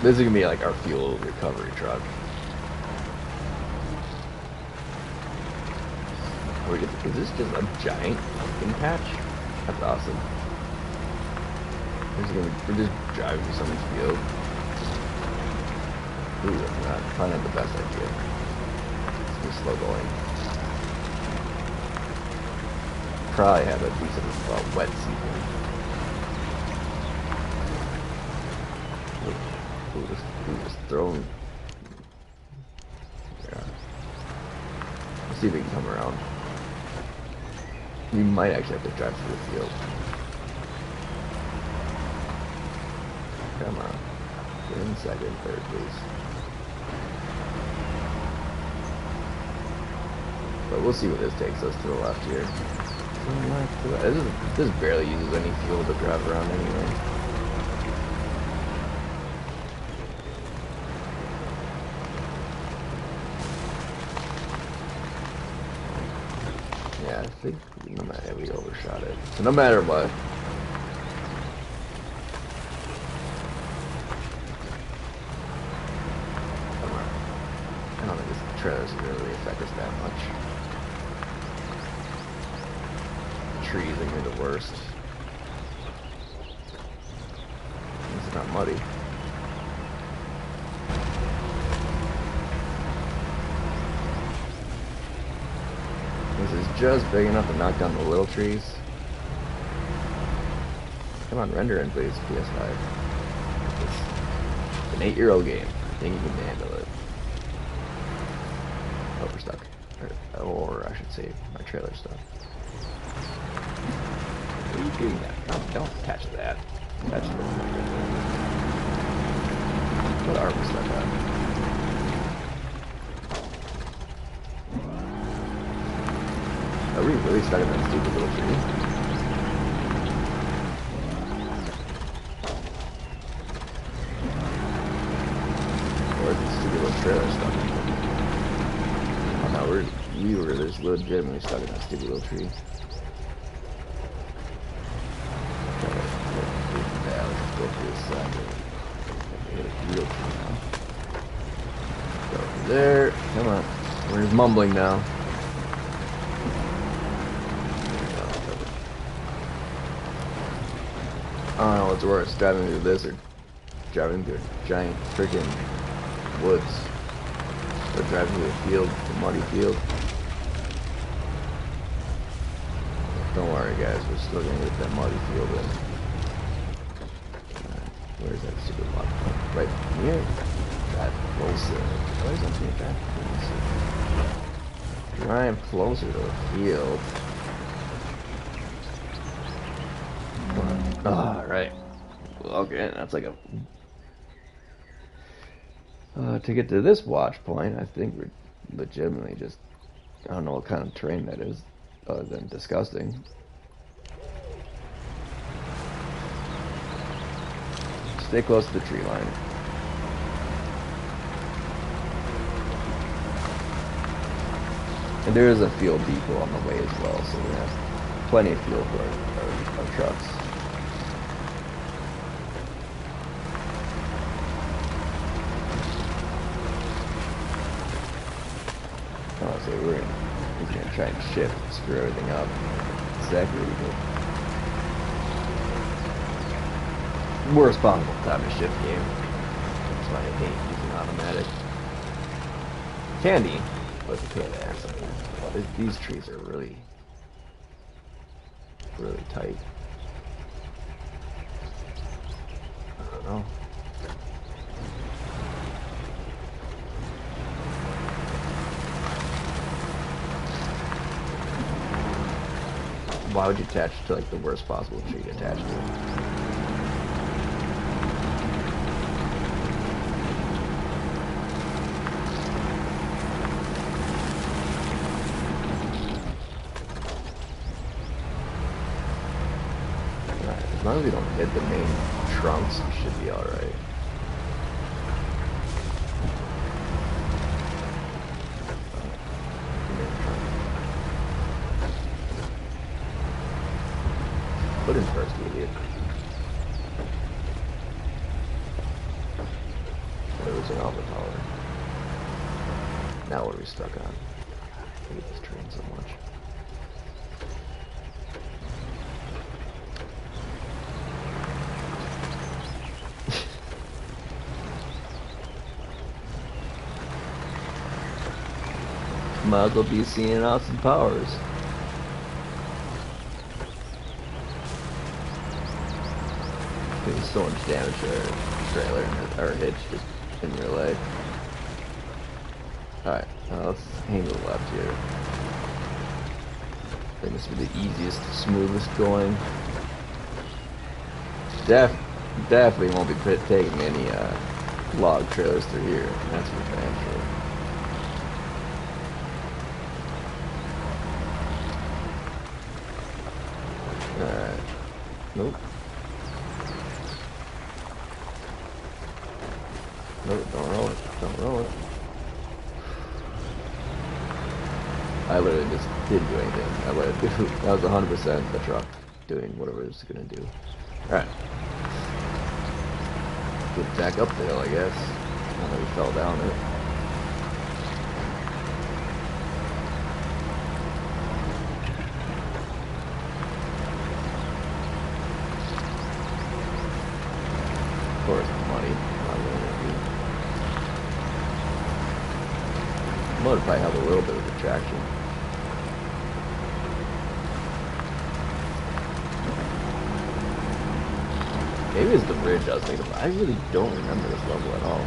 Speaker 1: This is gonna be like our fuel recovery truck. Is this just a giant pumpkin patch? That's awesome. We're just driving through someone's field. Ooh, that's not probably not the best idea. It's just slow going. Probably have a decent wet season. Ooh, just throwing. Yeah. Let's see if we can come around. We might actually have to drive through the field. Come on. Get in second, third, please. But we'll see what this takes us to the left here. This barely uses any fuel to drive around anyway. Yeah, I think we overshot it. So no matter what. Come on. I don't think this trailer's gonna really affect us that much. Trees are gonna be the worst. It's not muddy. This is just big enough to knock down the little trees. Come on, render in, please, PS5. It's an 8-year-old game. I think you can handle it. Oh, we're stuck. Or I should say, my trailer's stuck. What are you doing that? No, don't touch that. Touch it. What are we stuck on? Are we really stuck in that stupid little tree? Or is the stupid little trailer stuck in it? Oh no, we were just legitimately stuck in that stupid little tree. Yeah, let's go through this side. Hit a real tree now. Go over there. Come on. We're just mumbling now. I don't know what's worse, driving through this or driving through a giant freaking woods. Or driving through a field, a muddy field. Don't worry guys, we're still gonna get that muddy field in. Where's that stupid mud? Right here. That closer. Where's that being that closer? Drive closer to the field. Alright. Okay, that's like a... to get to this watch point, I think we're legitimately just... I don't know what kind of terrain that is, other than disgusting. Stay close to the tree line. And there is a fuel depot on the way as well, so we have plenty of fuel for our trucks. So we're gonna try and shift and screw everything up. Exactly what we do. More responsible time to shift game. That's why I hate using automatic. Candy, but it's a pain in the ass sometimes. These trees are really tight. I don't know. Why would you attach to like the worst possible tree to attach to? Alright, as long as we don't hit the main trunks, we should be alright. Put in first, idiot. We're losing all the power. Now what are we stuck on? I hate this train so much. Might as well be seeing Austin Powers. Doing so much damage to our trailer or hitch just in real life. Alright, let's hang to the left here. I think this will be the easiest, smoothest going. Definitely won't be taking any log trailers through here. That's for damn sure. Alright. Nope. Nope, don't roll it. Don't roll it. I literally just didn't do anything. I let it do. That was 100% the truck doing whatever it was gonna do. Alright. Get back up there, I guess. I know we fell down it. Of course, money. Motor probably have a little bit of traction. Maybe it's the bridge I was thinking about. I really don't remember this level at all.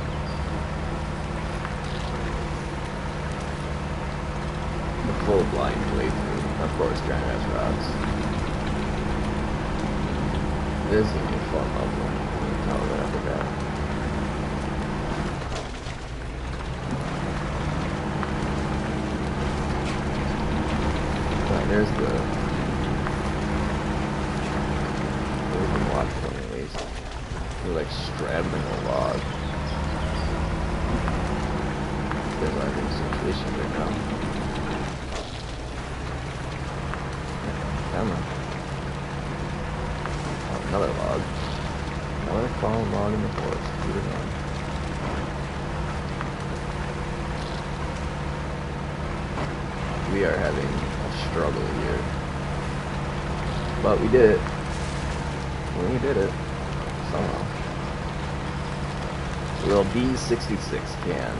Speaker 1: The full blind playthrough. Of course, Grand Rapids rods. This is gonna be a fun level. Tell me I forgot. There's the watch for me at least. They're like straddling a log. There's like a situation right now. Come on. Oh, another log. Another fallen log in the forest. Keep it on. We are having struggle here, but we did it. We did it somehow. A little B66 can.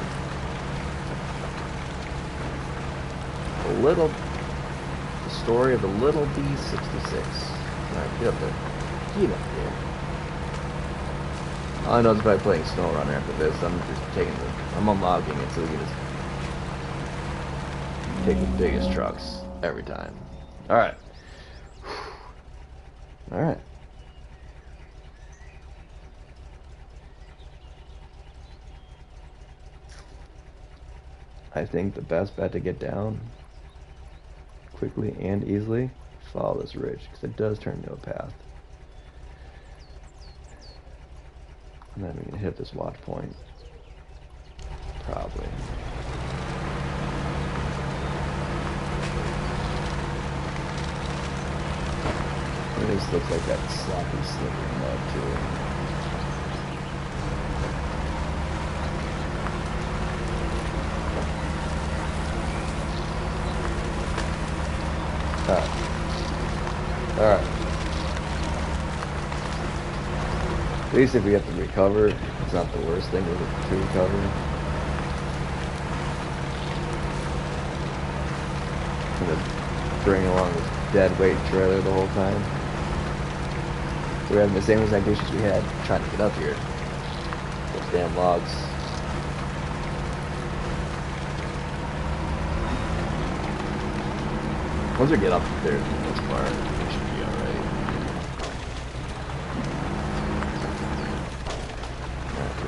Speaker 1: The story of the little B66. Alright, get up there. Get up there. All I know is by playing SnowRunner after this, I'm unlocking it so we can just take the biggest trucks every time. Alright. Alright. I think the best bet to get down quickly and easily, follow this ridge, because it does turn into a path. And then we can hit this watch point. Probably. This looks like that sloppy, slippery mud too. Alright. At least if we have to recover, it's not the worst thing to recover. I'm gonna bring along this dead weight trailer the whole time. So we're having the same exact issues we had trying to get up here. Those damn logs. Once we get up there, for the most part.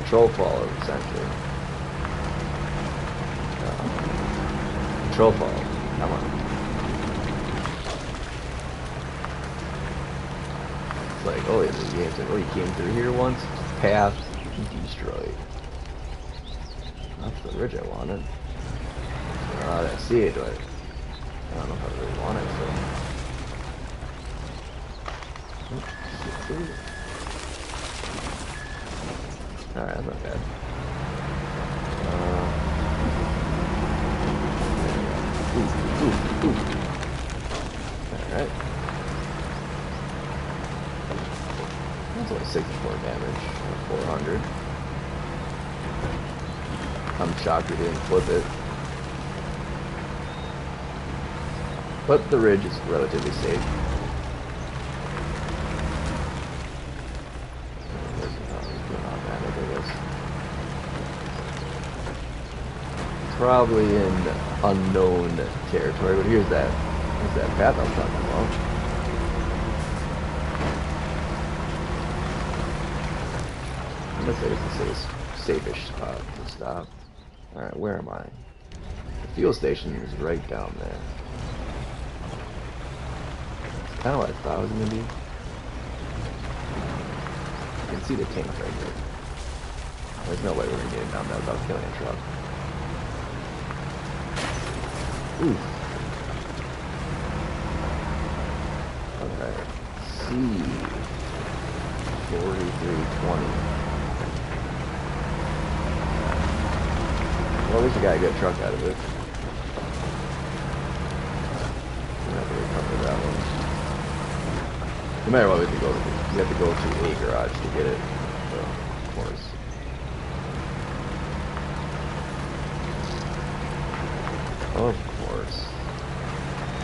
Speaker 1: control fault, essentially. Control fault. Come on. It's like, oh, yeah, the game's like, oh, you came through here once, path destroyed. That's the ridge I wanted. I see it, but I don't know if I really want it, so. Oops, alright, that's not bad. Ooh. Alright. That's only 64 damage, 400. I'm shocked we didn't flip it. But the ridge is relatively safe. Probably in unknown territory, but here's that path I was talking about. I'm gonna say this is a safe-ish spot to stop. Alright, where am I? The fuel station is right down there. It's kinda what I thought it was gonna be. You can see the tank right here. There's no way we're gonna get it down there without killing a truck. Ooh. Okay. C 4320. Well, at least we got a good truck out of it. We'll have to recover that one. No matter what, we have to go to a garage to get it. So, of course. Of course.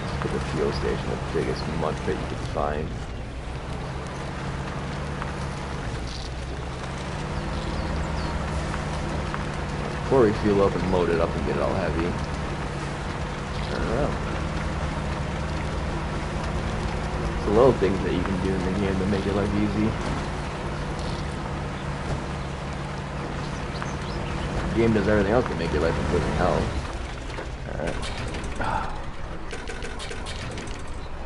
Speaker 1: Let's put the fuel station, the biggest mud pit you can find. Before we fuel up and load it up and get it all heavy. Turn it around. It's the little things that you can do in the game to make your life easy. The game does everything else to make your life including hell.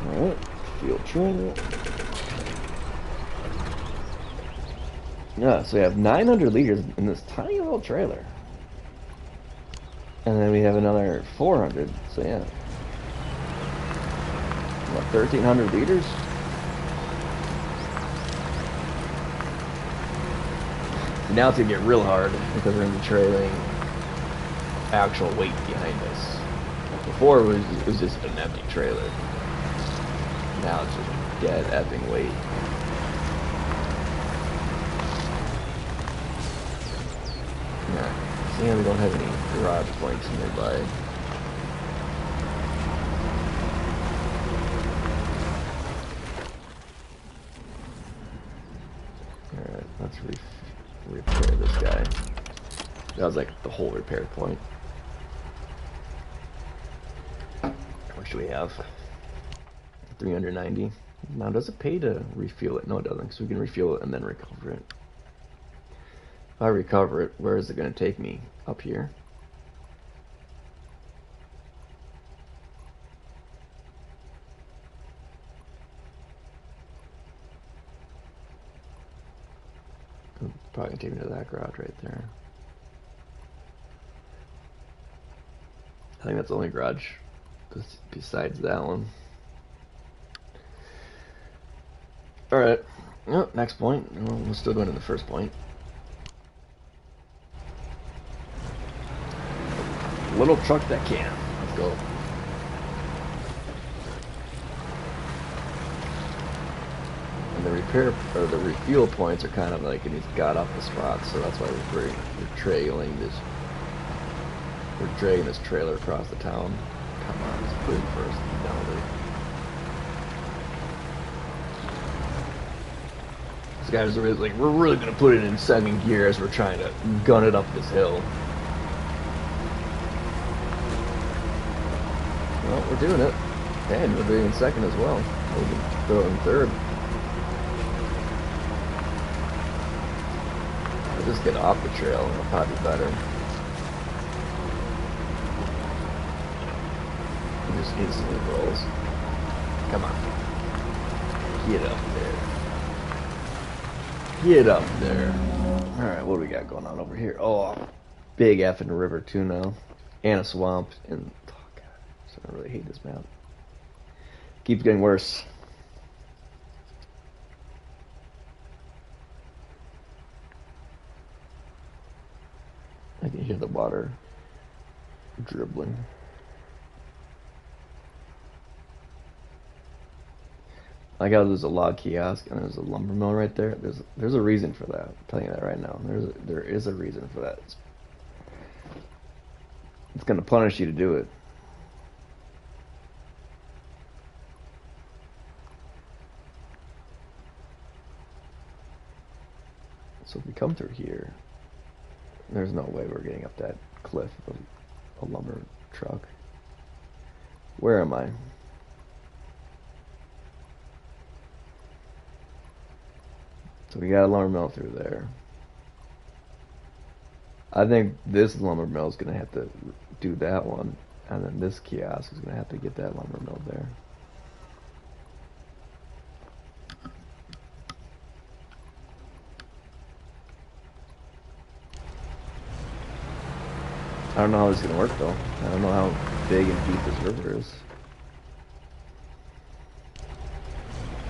Speaker 1: Alright, fuel trailer. Yeah, so we have 900 liters in this tiny little trailer. And then we have another 400, so yeah. What, 1,300 liters? Now it's gonna get real hard because we're gonna be trailing actual weight behind us. Before it was just an empty trailer. Now it's just dead effing weight. Yeah, see, we don't have any garage points nearby. Alright, let's repair this guy. That was like the whole repair point. How much do we have? 390. Now, does it pay to refuel it? No, it doesn't, because we can refuel it and then recover it. If I recover it, where is it going to take me? Up here. Probably going to take me to that garage right there. I think that's the only garage besides that one. Alright, oh, next point. We're still going to the first point. Little truck that can. Let's go. And the repair, or the refuel points are kind of like in these got up the spots, so that's why we're trailing this. We're dragging this trailer across the town. Come on, let's put it first. Down there. This guy's really like, we're really gonna put it in second gear as we're trying to gun it up this hill. Well, we're doing it. And we're doing it in second as well. We can throw it in third. just get off the trail. It'll probably be better. It just instantly rolls. Come on. Get up there. Get up there. Alright, what do we got going on over here? Oh, big effing river too now. And a swamp. And, oh god, I really hate this map. Keeps getting worse. I can hear the water dribbling. Like how there's a log kiosk and there's a lumber mill right there. There's a reason for that. I'm telling you that right now. There is a reason for that. It's gonna punish you to do it. So if we come through here, there's no way we're getting up that cliff with a lumber truck. Where am I? So we got a lumber mill through there. I think this lumber mill is going to have to do that one, and then this kiosk is going to have to get that lumber mill there. I don't know how this is going to work though. I don't know how big and deep this river is.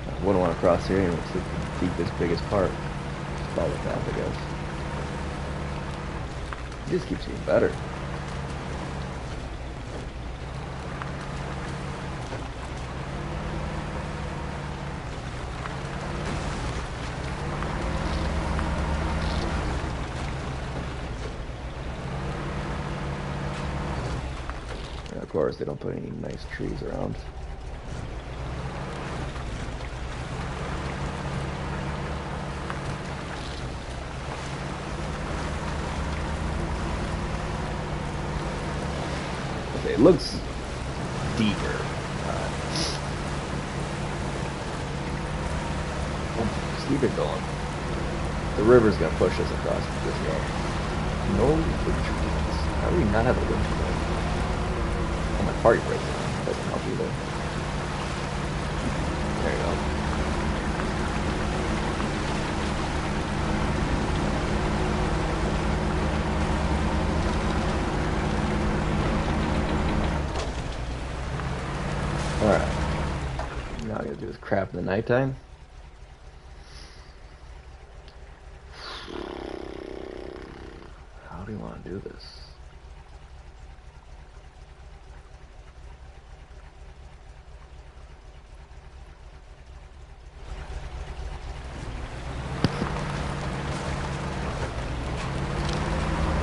Speaker 1: I wouldn't want to cross here anyway. It's the deepest, biggest part. Just follow the path, I guess. It just keeps getting better. And of course, they don't put any nice trees around. Okay, it looks deeper. Just keep it going. The river's gonna push us across this way. No wind turbines. How do we not have a wind turbine? Oh, my party breaks down. Doesn't help either. There you go. Alright. Now I gotta do this crap in the nighttime. How do you want to do this?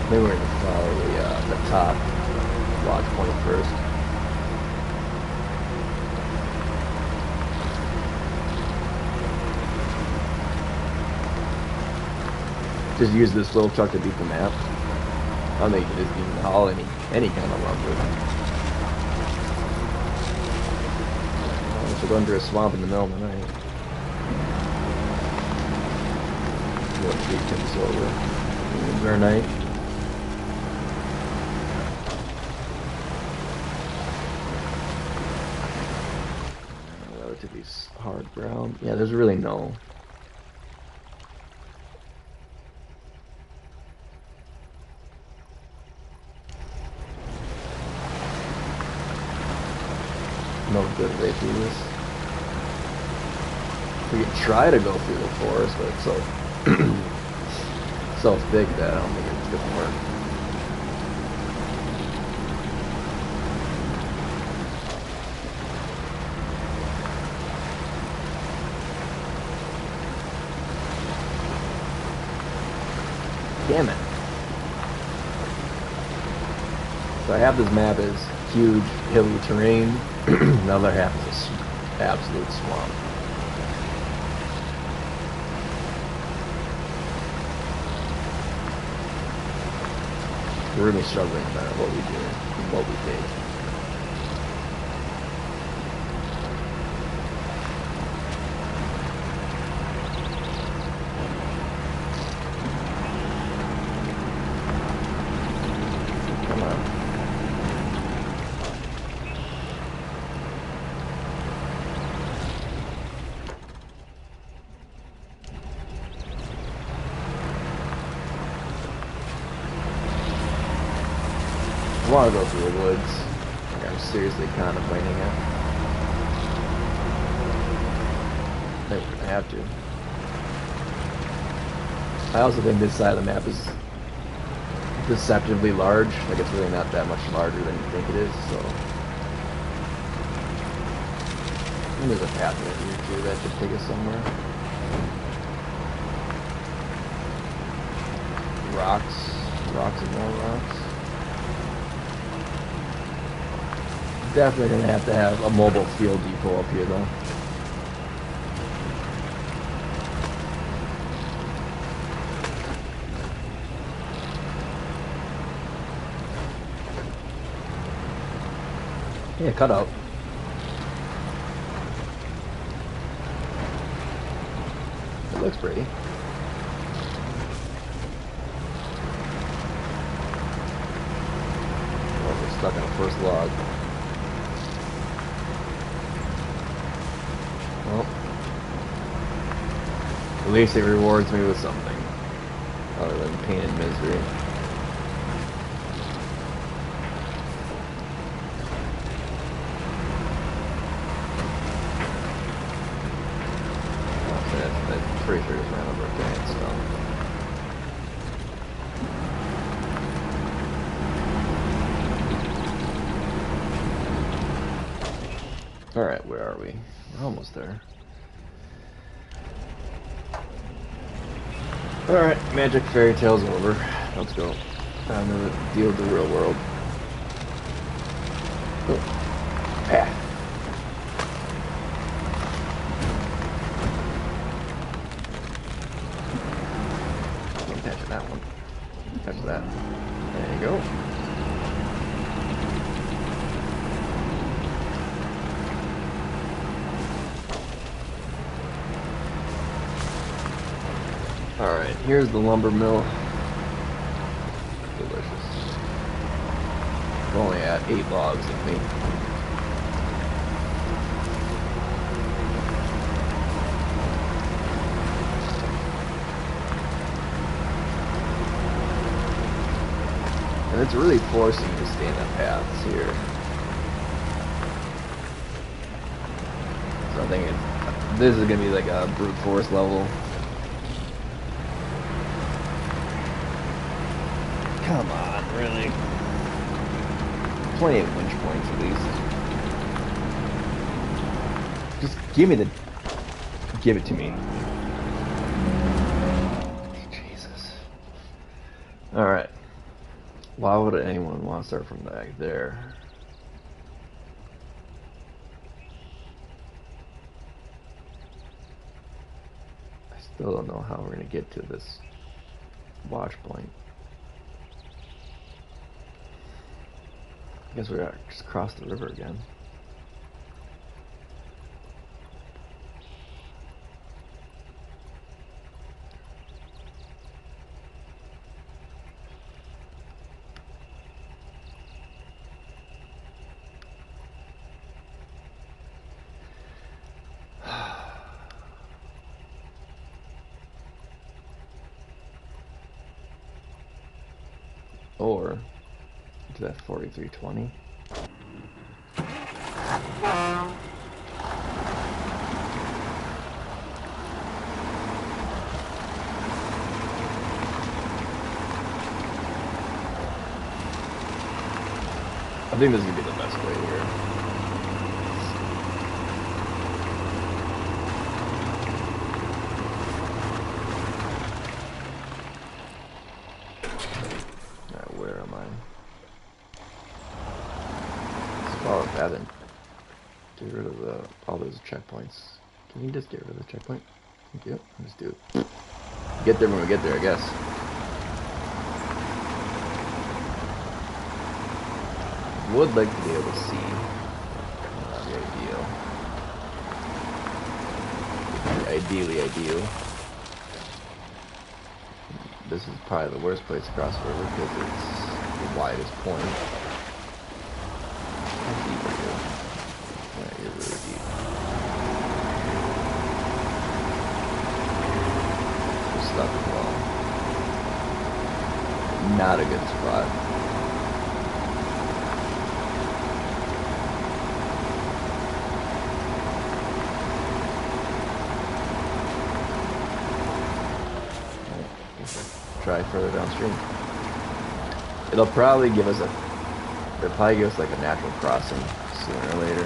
Speaker 1: Maybe we're gonna follow the top lodge point first. Just use this little truck to beat the map. I don't think you can just even haul any kind of lumber. I should go under a swamp in the middle of the night. What tree tips over? Our night. Relatively hard ground. Yeah, there's really no good way through this. We could try to go through the forest, but it's so big that I don't think it's gonna work. Damn it. So I have this map as huge hilly terrain. The other half is an absolute swamp. We're really struggling no matter what we do and what we take. I want to go through the woods. Like, I'm seriously contemplating it. Maybe we're gonna have to. I also think this side of the map is deceptively large. Like, it's really not that much larger than you think it is, so. And there's a path right here too that should take us somewhere. Rocks and more rocks. Definitely gonna have to have a mobile fuel depot up here though. Yeah, cut out. It looks pretty. Oh, we're stuck on the first log. Well, at least it rewards me with something other than pain and misery. I'm pretty sure just ran over a giant stone. Alright, where are we? We're almost there. Alright, magic fairy tale's over. Let's go. Time to deal with the real world. Oh. Path. Can't catch that one. Catch that. There you go. Alright, here's the lumber mill. Delicious. We're only at 8 logs, I think. And it's really forcing you to stay in the paths here. So I think this is going to be like a brute force level. Come on, really? 28 winch points at least. Just give me the... Give it to me. Jesus. Alright. Why would anyone want to start from back there? I still don't know how we're going to get to this watch point. I guess we gotta just cross the river again. Or to that 4320. I think this is gonna be the best way here. Alright, where am I? Let's follow that and get rid of all those checkpoints. Can you just get rid of the checkpoint? Thank you. Just do it. Get there when we get there, I guess. Would like to be able to see. The ideally ideal. This is probably the worst place to cross the river because it's the widest point. How deep are you? Yeah, you're really deep. You're stuck as well. Not a good spot. try further downstream. It'll probably give us like a natural crossing sooner or later.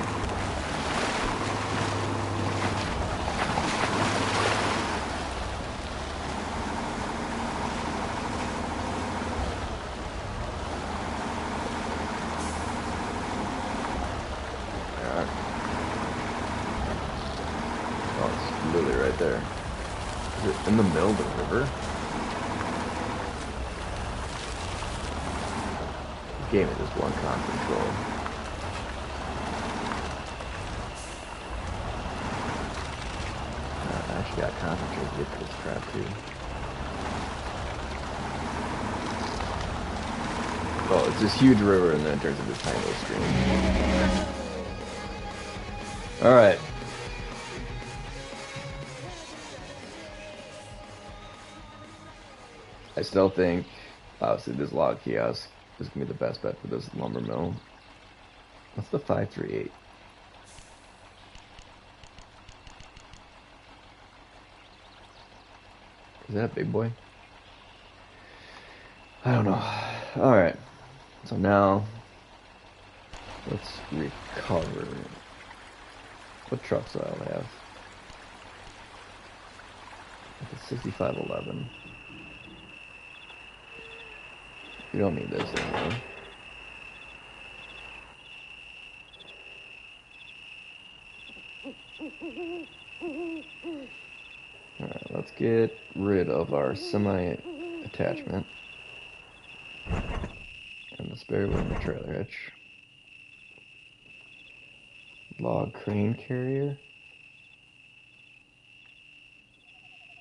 Speaker 1: There. Is it in the middle of the river? This game is just one con control. I actually got concentrate to get to this crap too. Oh, it's this huge river and then it turns into a tiny little stream. Alright. I still think, obviously, this log kiosk is going to be the best bet for this lumber mill. What's the 538? Is that a big boy? I don't know. Alright. So now, let's recover. What trucks do I have? Like a 6511. We don't need this anymore. Alright, let's get rid of our semi-attachment. And the spare wheel and the trailer hitch. Log crane carrier.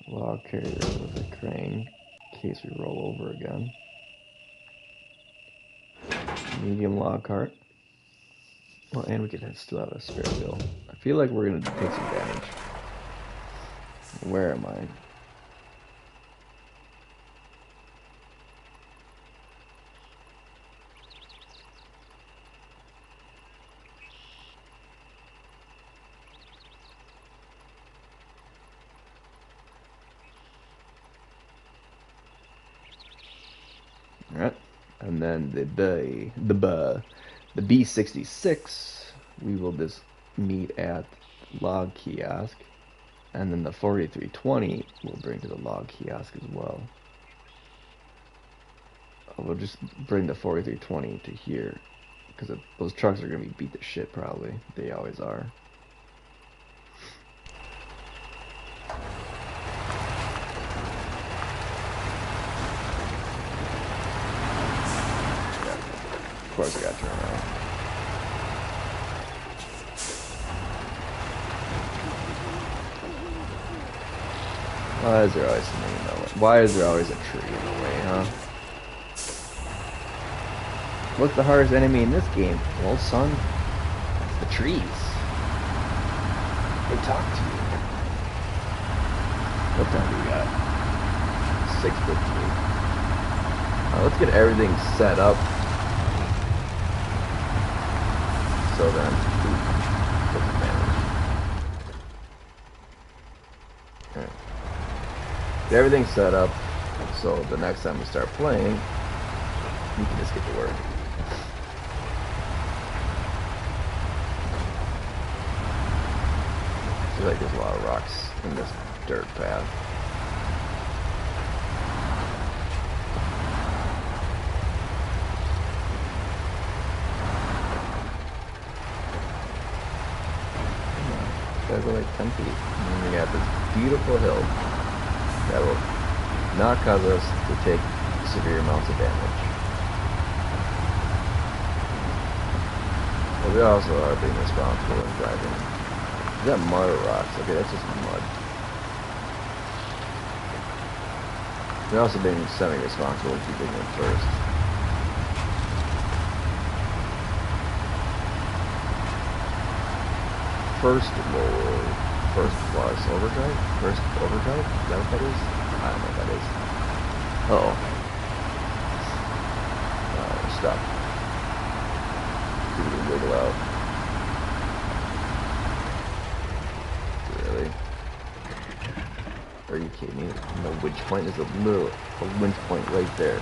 Speaker 1: Log carrier with a crane in case we roll over again. Medium log cart. Well, and we could still have a spare wheel. I feel like we're gonna take some damage. Where am I? Alright. And then the B66, we will just meet at log kiosk, and then the 4320 we'll bring to the log kiosk as well. We'll just bring the 4320 to here, because those trucks are going to be beat to shit probably. They always are. Of course I gotta turn around. Why is there always something in the way? Why is there always a tree in the way, huh? What's the hardest enemy in this game? Well, son, it's the trees. They talk to you. What time do we got? 6:15. Let's get everything set up. So then, take advantage. Alright. Get everything set up, so the next time we start playing, we can just get to work. I feel like there's a lot of rocks in this dirt path. Go like 10 feet. And then we got this beautiful hill that will not cause us to take severe amounts of damage. But we also are being responsible in driving. Is that mud or rocks? Okay, that's just mud. We're also being semi-responsible in keeping it first. First plus overdrive? First overdrive? Is that what that is? I don't know what that is. Uh-oh. We're stuck. See if we can wiggle out. Really? Are you kidding me? No winch point. There's a winch point right there.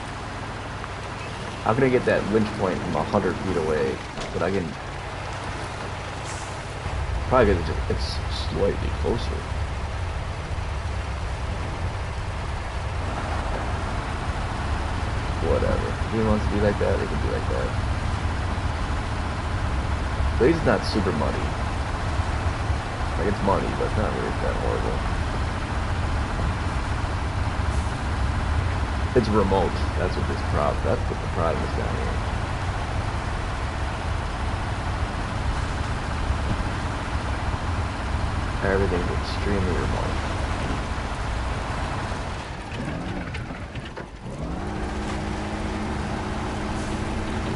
Speaker 1: How can I get that winch point from 100 feet away? But I can probably get it's slightly closer. Whatever. If he wants to be like that, he can be like that. But he's not super muddy. Like, it's muddy, but it's not really that horrible. It's remote. That's what the problem is down here. Everything's extremely remote.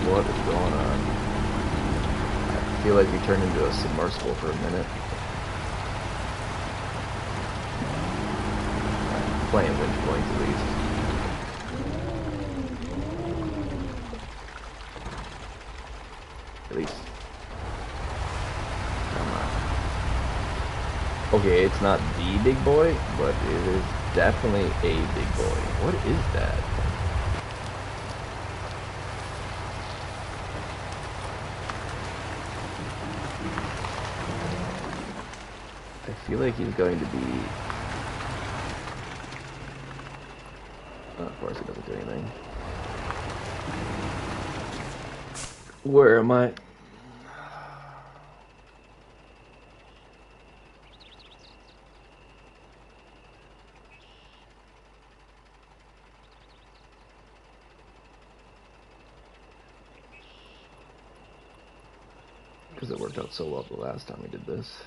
Speaker 1: What is going on? I feel like we turned into a submersible for a minute. Playing winch points at least. At least. Come on. Okay, it's not the big boy, but it is definitely a big boy. What is that? I feel like he's going to be... Oh, of course, it doesn't do anything. Where am I? Because it worked out so well the last time we did this.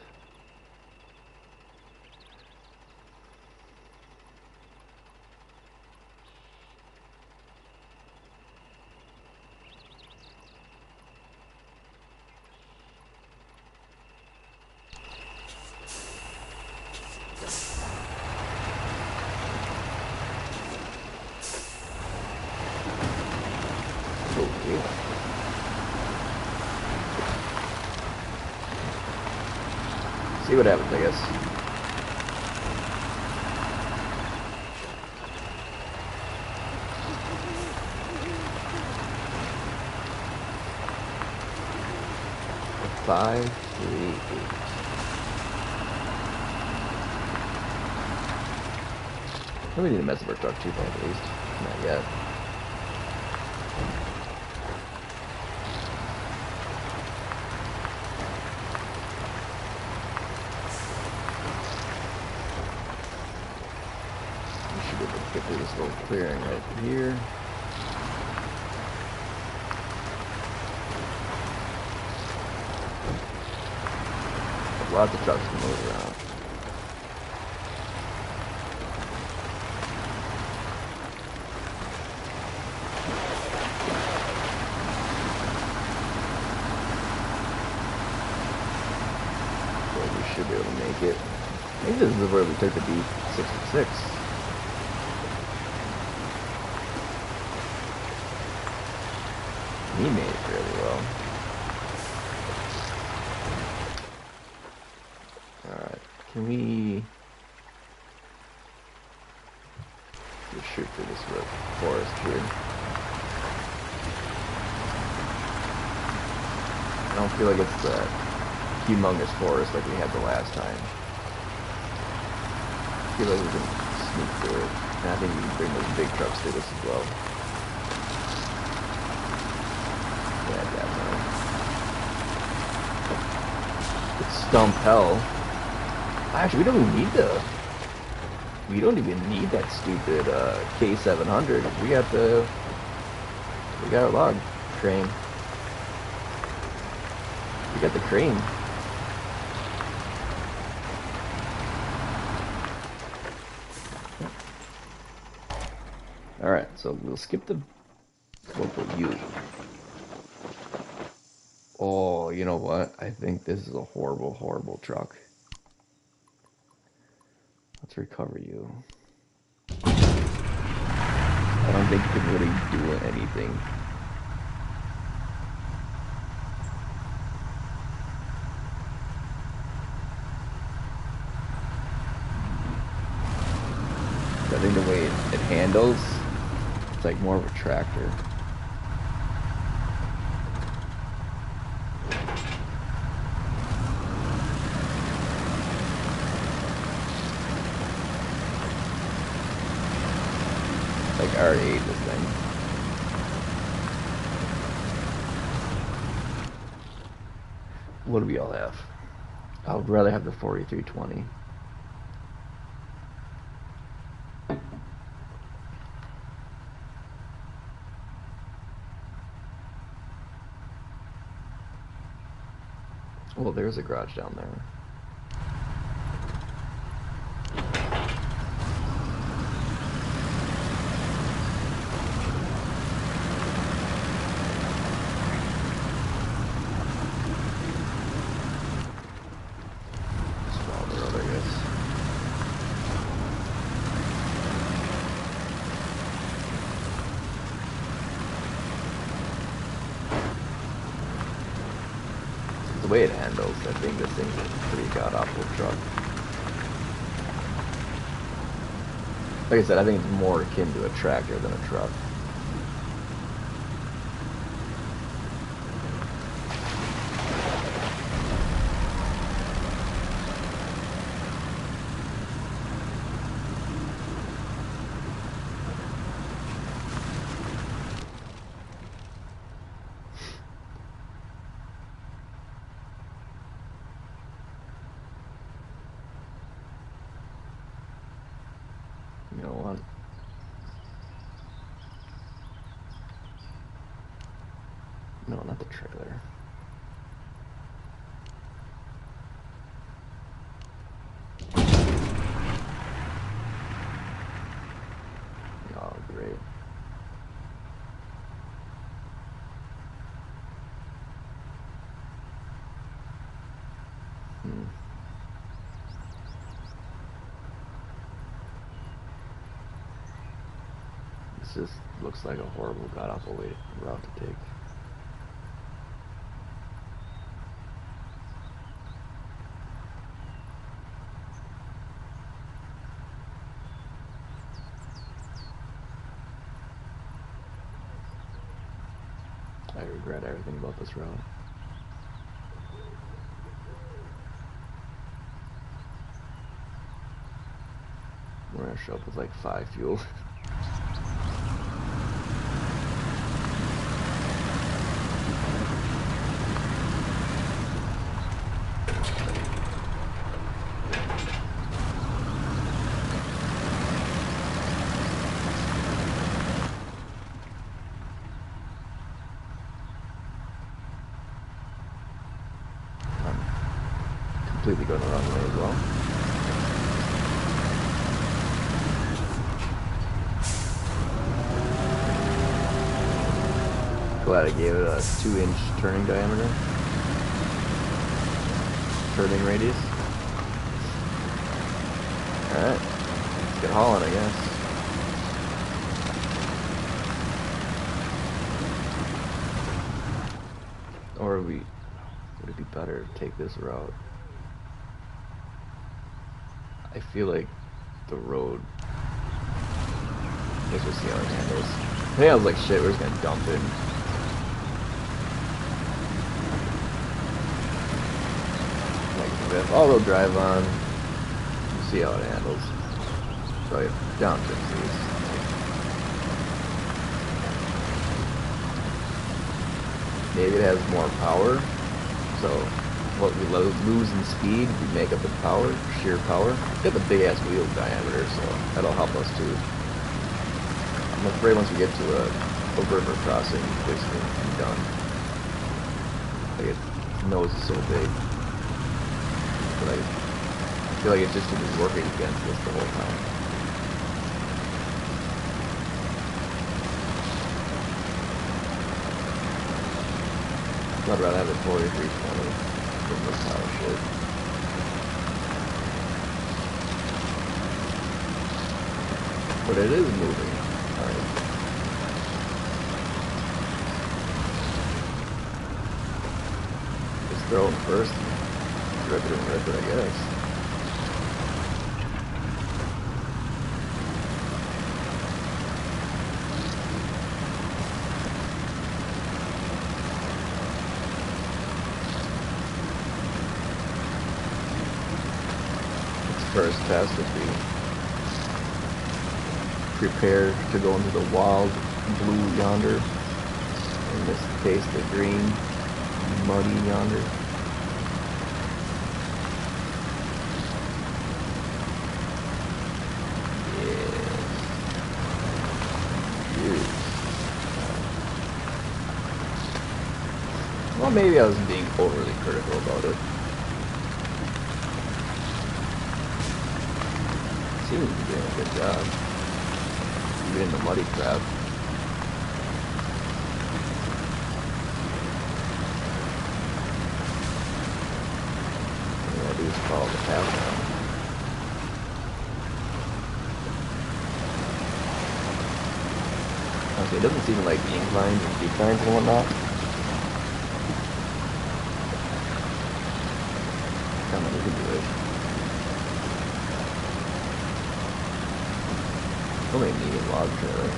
Speaker 1: See what happens, I guess. Five, 3, 8. We need a Messenberg truck 2 at least. Not yet. Get through this little clearing right here. Lots of trucks can move around. So we should be able to make it. I think this is where we took the B66. He made it really well. Alright, can we just shoot through this forest here? I don't feel like it's that humongous forest like we had the last time. I feel like we can sneak through it. And I think we can bring those big trucks through this as well. Yeah, definitely. It's stump hell. Actually, we don't even need we don't even need that stupid K700. We got our log crane. We got the crane. All right, so we'll skip the local U. Oh, you know what? I think this is a horrible, horrible truck. Let's recover you. I don't think it can really do anything.
Speaker 3: I think the way it handles, it's like more of a tractor. Like R8, this thing.
Speaker 1: What do we all have? I would rather have the 4320. Well, there's a garage down there. Just follow the road, I guess. The way it handles, I think this thing's a pretty god-awful truck. Like I said, I think it's more akin to a tractor than a truck. You know what? No, not the trailer. Oh, great. This just looks like a horrible, god-awful route to take. I regret everything about this route. We're gonna show up with like 5 fuel. Completely going the wrong way as well. Glad I gave it a 2-inch turning diameter. Turning radius. Alright. Let's get hauling, I guess. Or would it be better to take this route? I feel like the road. I guess we'll see how it handles. I think I was like, shit, we're just gonna dump it. Like, all-wheel drive on. We'll see how it handles. Probably downshift these. Maybe it has more power, so what we lose in speed, we make up in power, sheer power. It's got the big ass wheel diameter, so that'll help us too. I'm afraid once we get to a river crossing, basically I'm done. Like its nose is so big, but I feel like it's just been working against this the whole time. I'd rather have a 4320 than this pile of shit. But it is moving. Alright. Just throw it first. Rip it and rip it, I guess. first test would be prepare to go into the wild blue yonder. In this case, the green muddy yonder. Well, maybe I was being overly critical about it. Seems to be doing a good job. Even in the muddy crap. All I do is follow the path now. Okay, it doesn't seem like the inclines and declines and whatnot. Come on, we can do it. Only medium log trailer.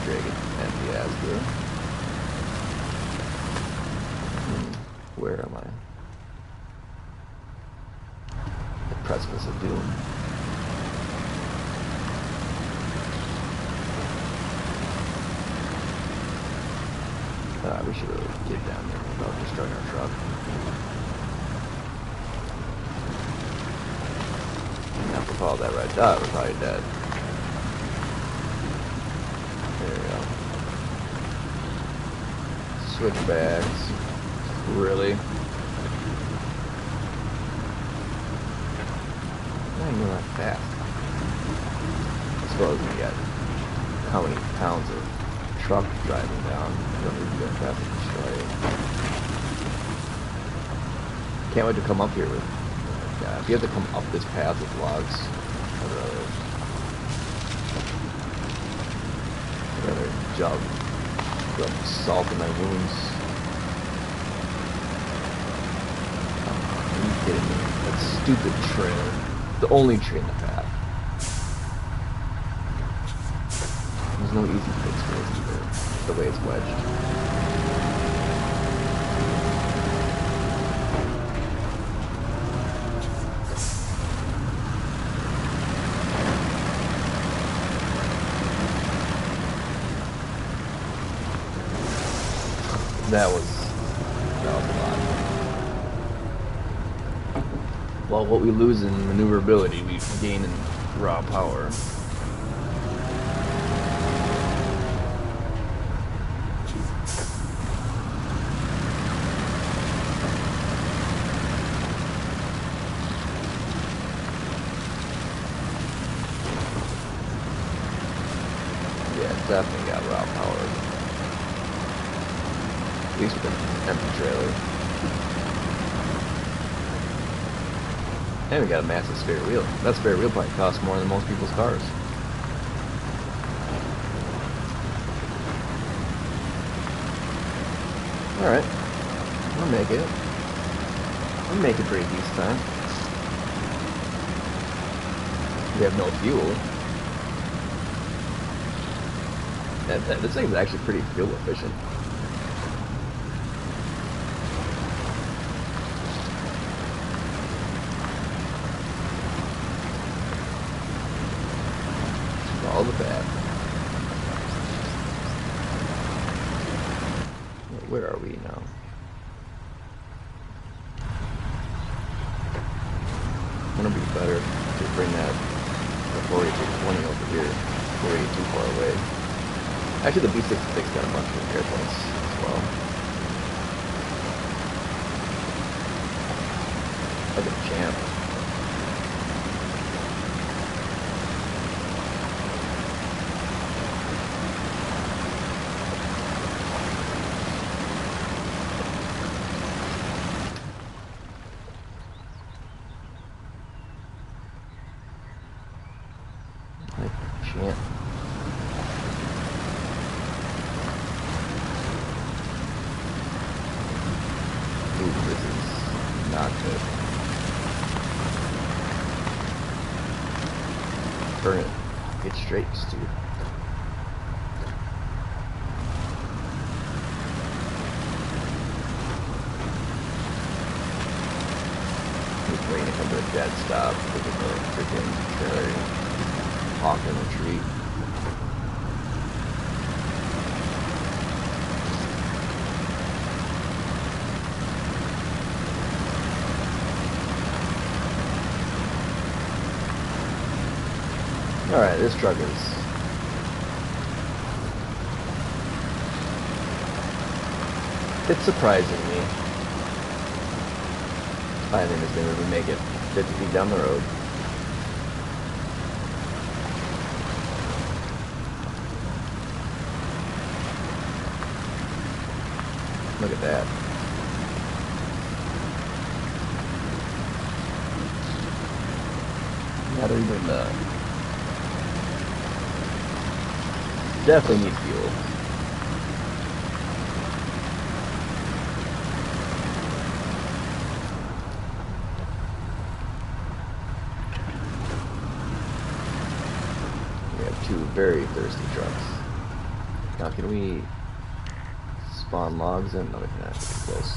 Speaker 1: Drag it empty as good. Where am I? The precipice of doom. We should really get down there without destroying our truck. Now, if we follow that red dot, we're probably dead. There we go. Switchbacks. Really? Not even that fast. I suppose we got how many pounds of truck driving down. I don't need to go fast and destroy it. Can't wait to come up here with. Yeah, if you have to come up this path with logs, I'd rather rub salt in my wounds. Are you kidding me? That stupid trailer. The only tree in the path. There's no easy fix for this either. The way it's wedged. That was a lot. Well, what we lose in maneuverability, we gain in raw power. Yeah, definitely got raw power. At least with an empty trailer. And we got a massive spare wheel. That spare wheel probably costs more than most people's cars. Alright. We'll make it. We'll make it pretty decent time. We have no fuel. This thing's actually pretty fuel efficient. Follow the path. Where are we now? Wouldn't it be better to bring that the 48220 over here? 482 too far away. Actually, the B66 got a bunch of repair points as well. Like a champ. Like a champ. Ooh, this is not good. Burn it. Get straight, Stu. Waiting to come to the dead stop. Look at the freaking trailer honking the tree. Alright, this truck is... It's surprising me. I think it's going to make it 50 feet down the road. Look at that. Not even definitely need fuel. We have two very thirsty trucks. Now can we spawn logs in? No, we cannot. It's too close.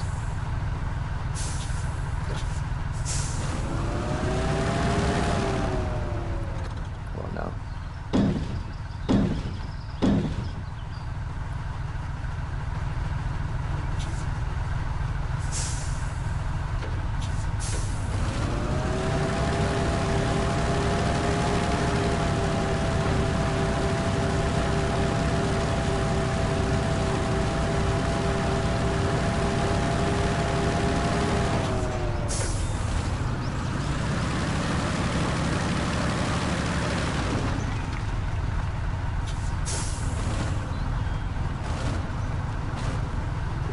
Speaker 1: Come on now.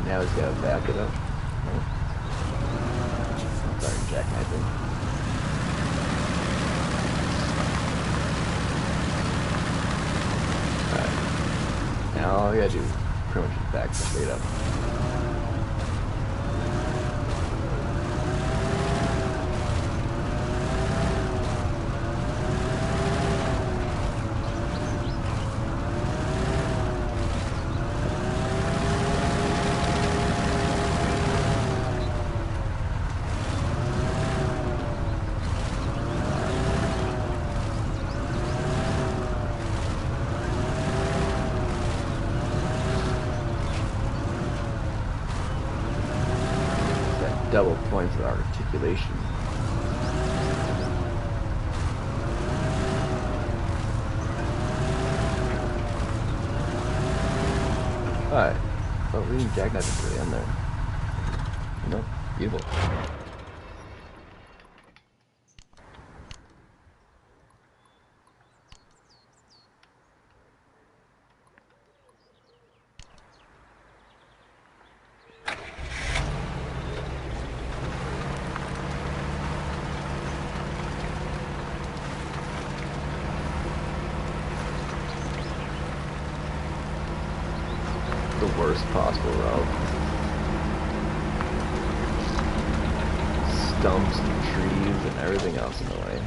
Speaker 1: Now he's got to back it up. Oh. Sorry, jackknifing. Alright. Now all we gotta do pretty much is back straight up. Double point for articulation. Alright. Oh, we need jackknife to the end there. Nope. Beautiful. The worst possible route. Stumps and trees and everything else in the way.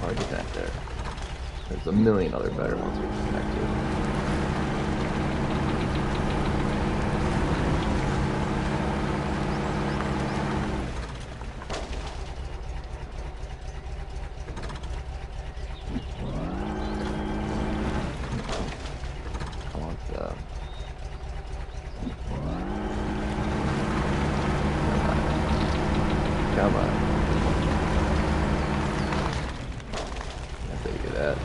Speaker 1: Oh, I get that there. There's a million other better ones we can connect to. Come on. That's how you do that.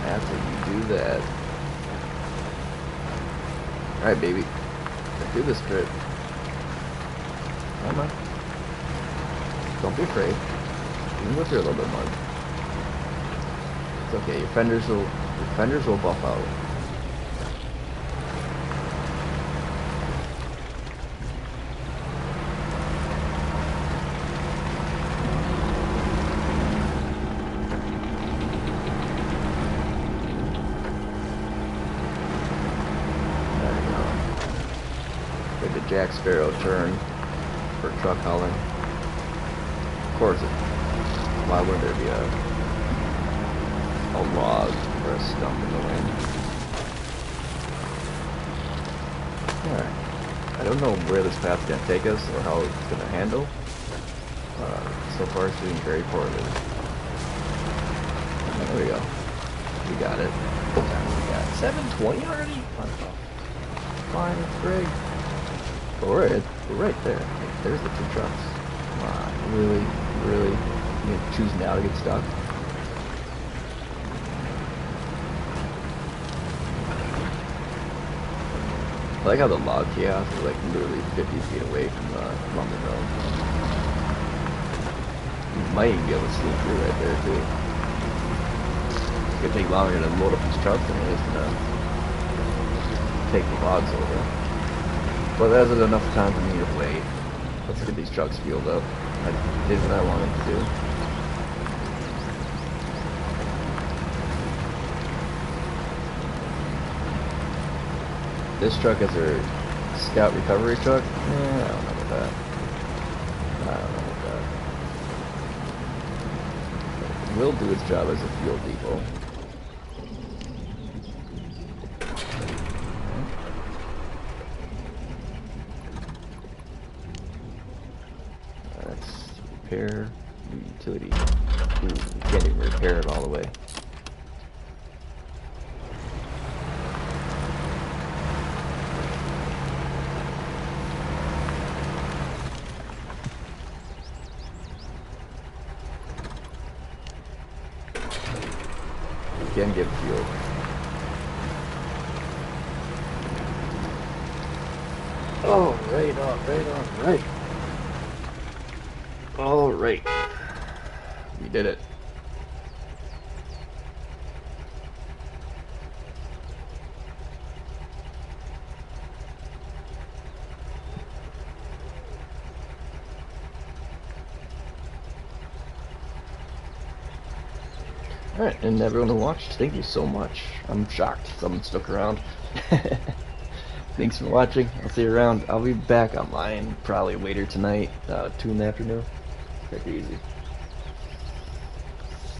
Speaker 1: That's how you do that. Alright, baby. Let's do this trip. Come on. Don't be afraid. You can go through a little bit more. It's okay. Your fenders will buff out. The Jack Sparrow turn for truck hauling. Of course, why would there be a log or a stump in the way? Alright.
Speaker 3: I don't know where this path's gonna take us or how it's gonna handle. So far, it's doing very poorly. There we go. We got it. What time we got? 7:20 already? What the? Fine, it's great. But we're right there. There's the two trucks. Come on, really, you choose now to get stuck. I like how the log kiosk is like literally 50 feet away from the lumber mill. You might even be able to sneak through right there too. It's gonna take longer to load up these trucks than it is to take the logs over. But that isn't enough time for me to wait. Let's get these trucks fueled up. I did what I wanted to do. This truck is our scout recovery truck? I don't know about that. I don't know about that. It will do its job as a fuel depot. Let's repair utility. Ooh, we can't even repair it all the way. Again, get fuel. Alright. Alright. We did it. Alright, and everyone who watched, thank you so much. I'm shocked someone stuck around. Thanks for watching. I'll see you around. I'll be back online probably later tonight, 2 in the afternoon. Take it easy.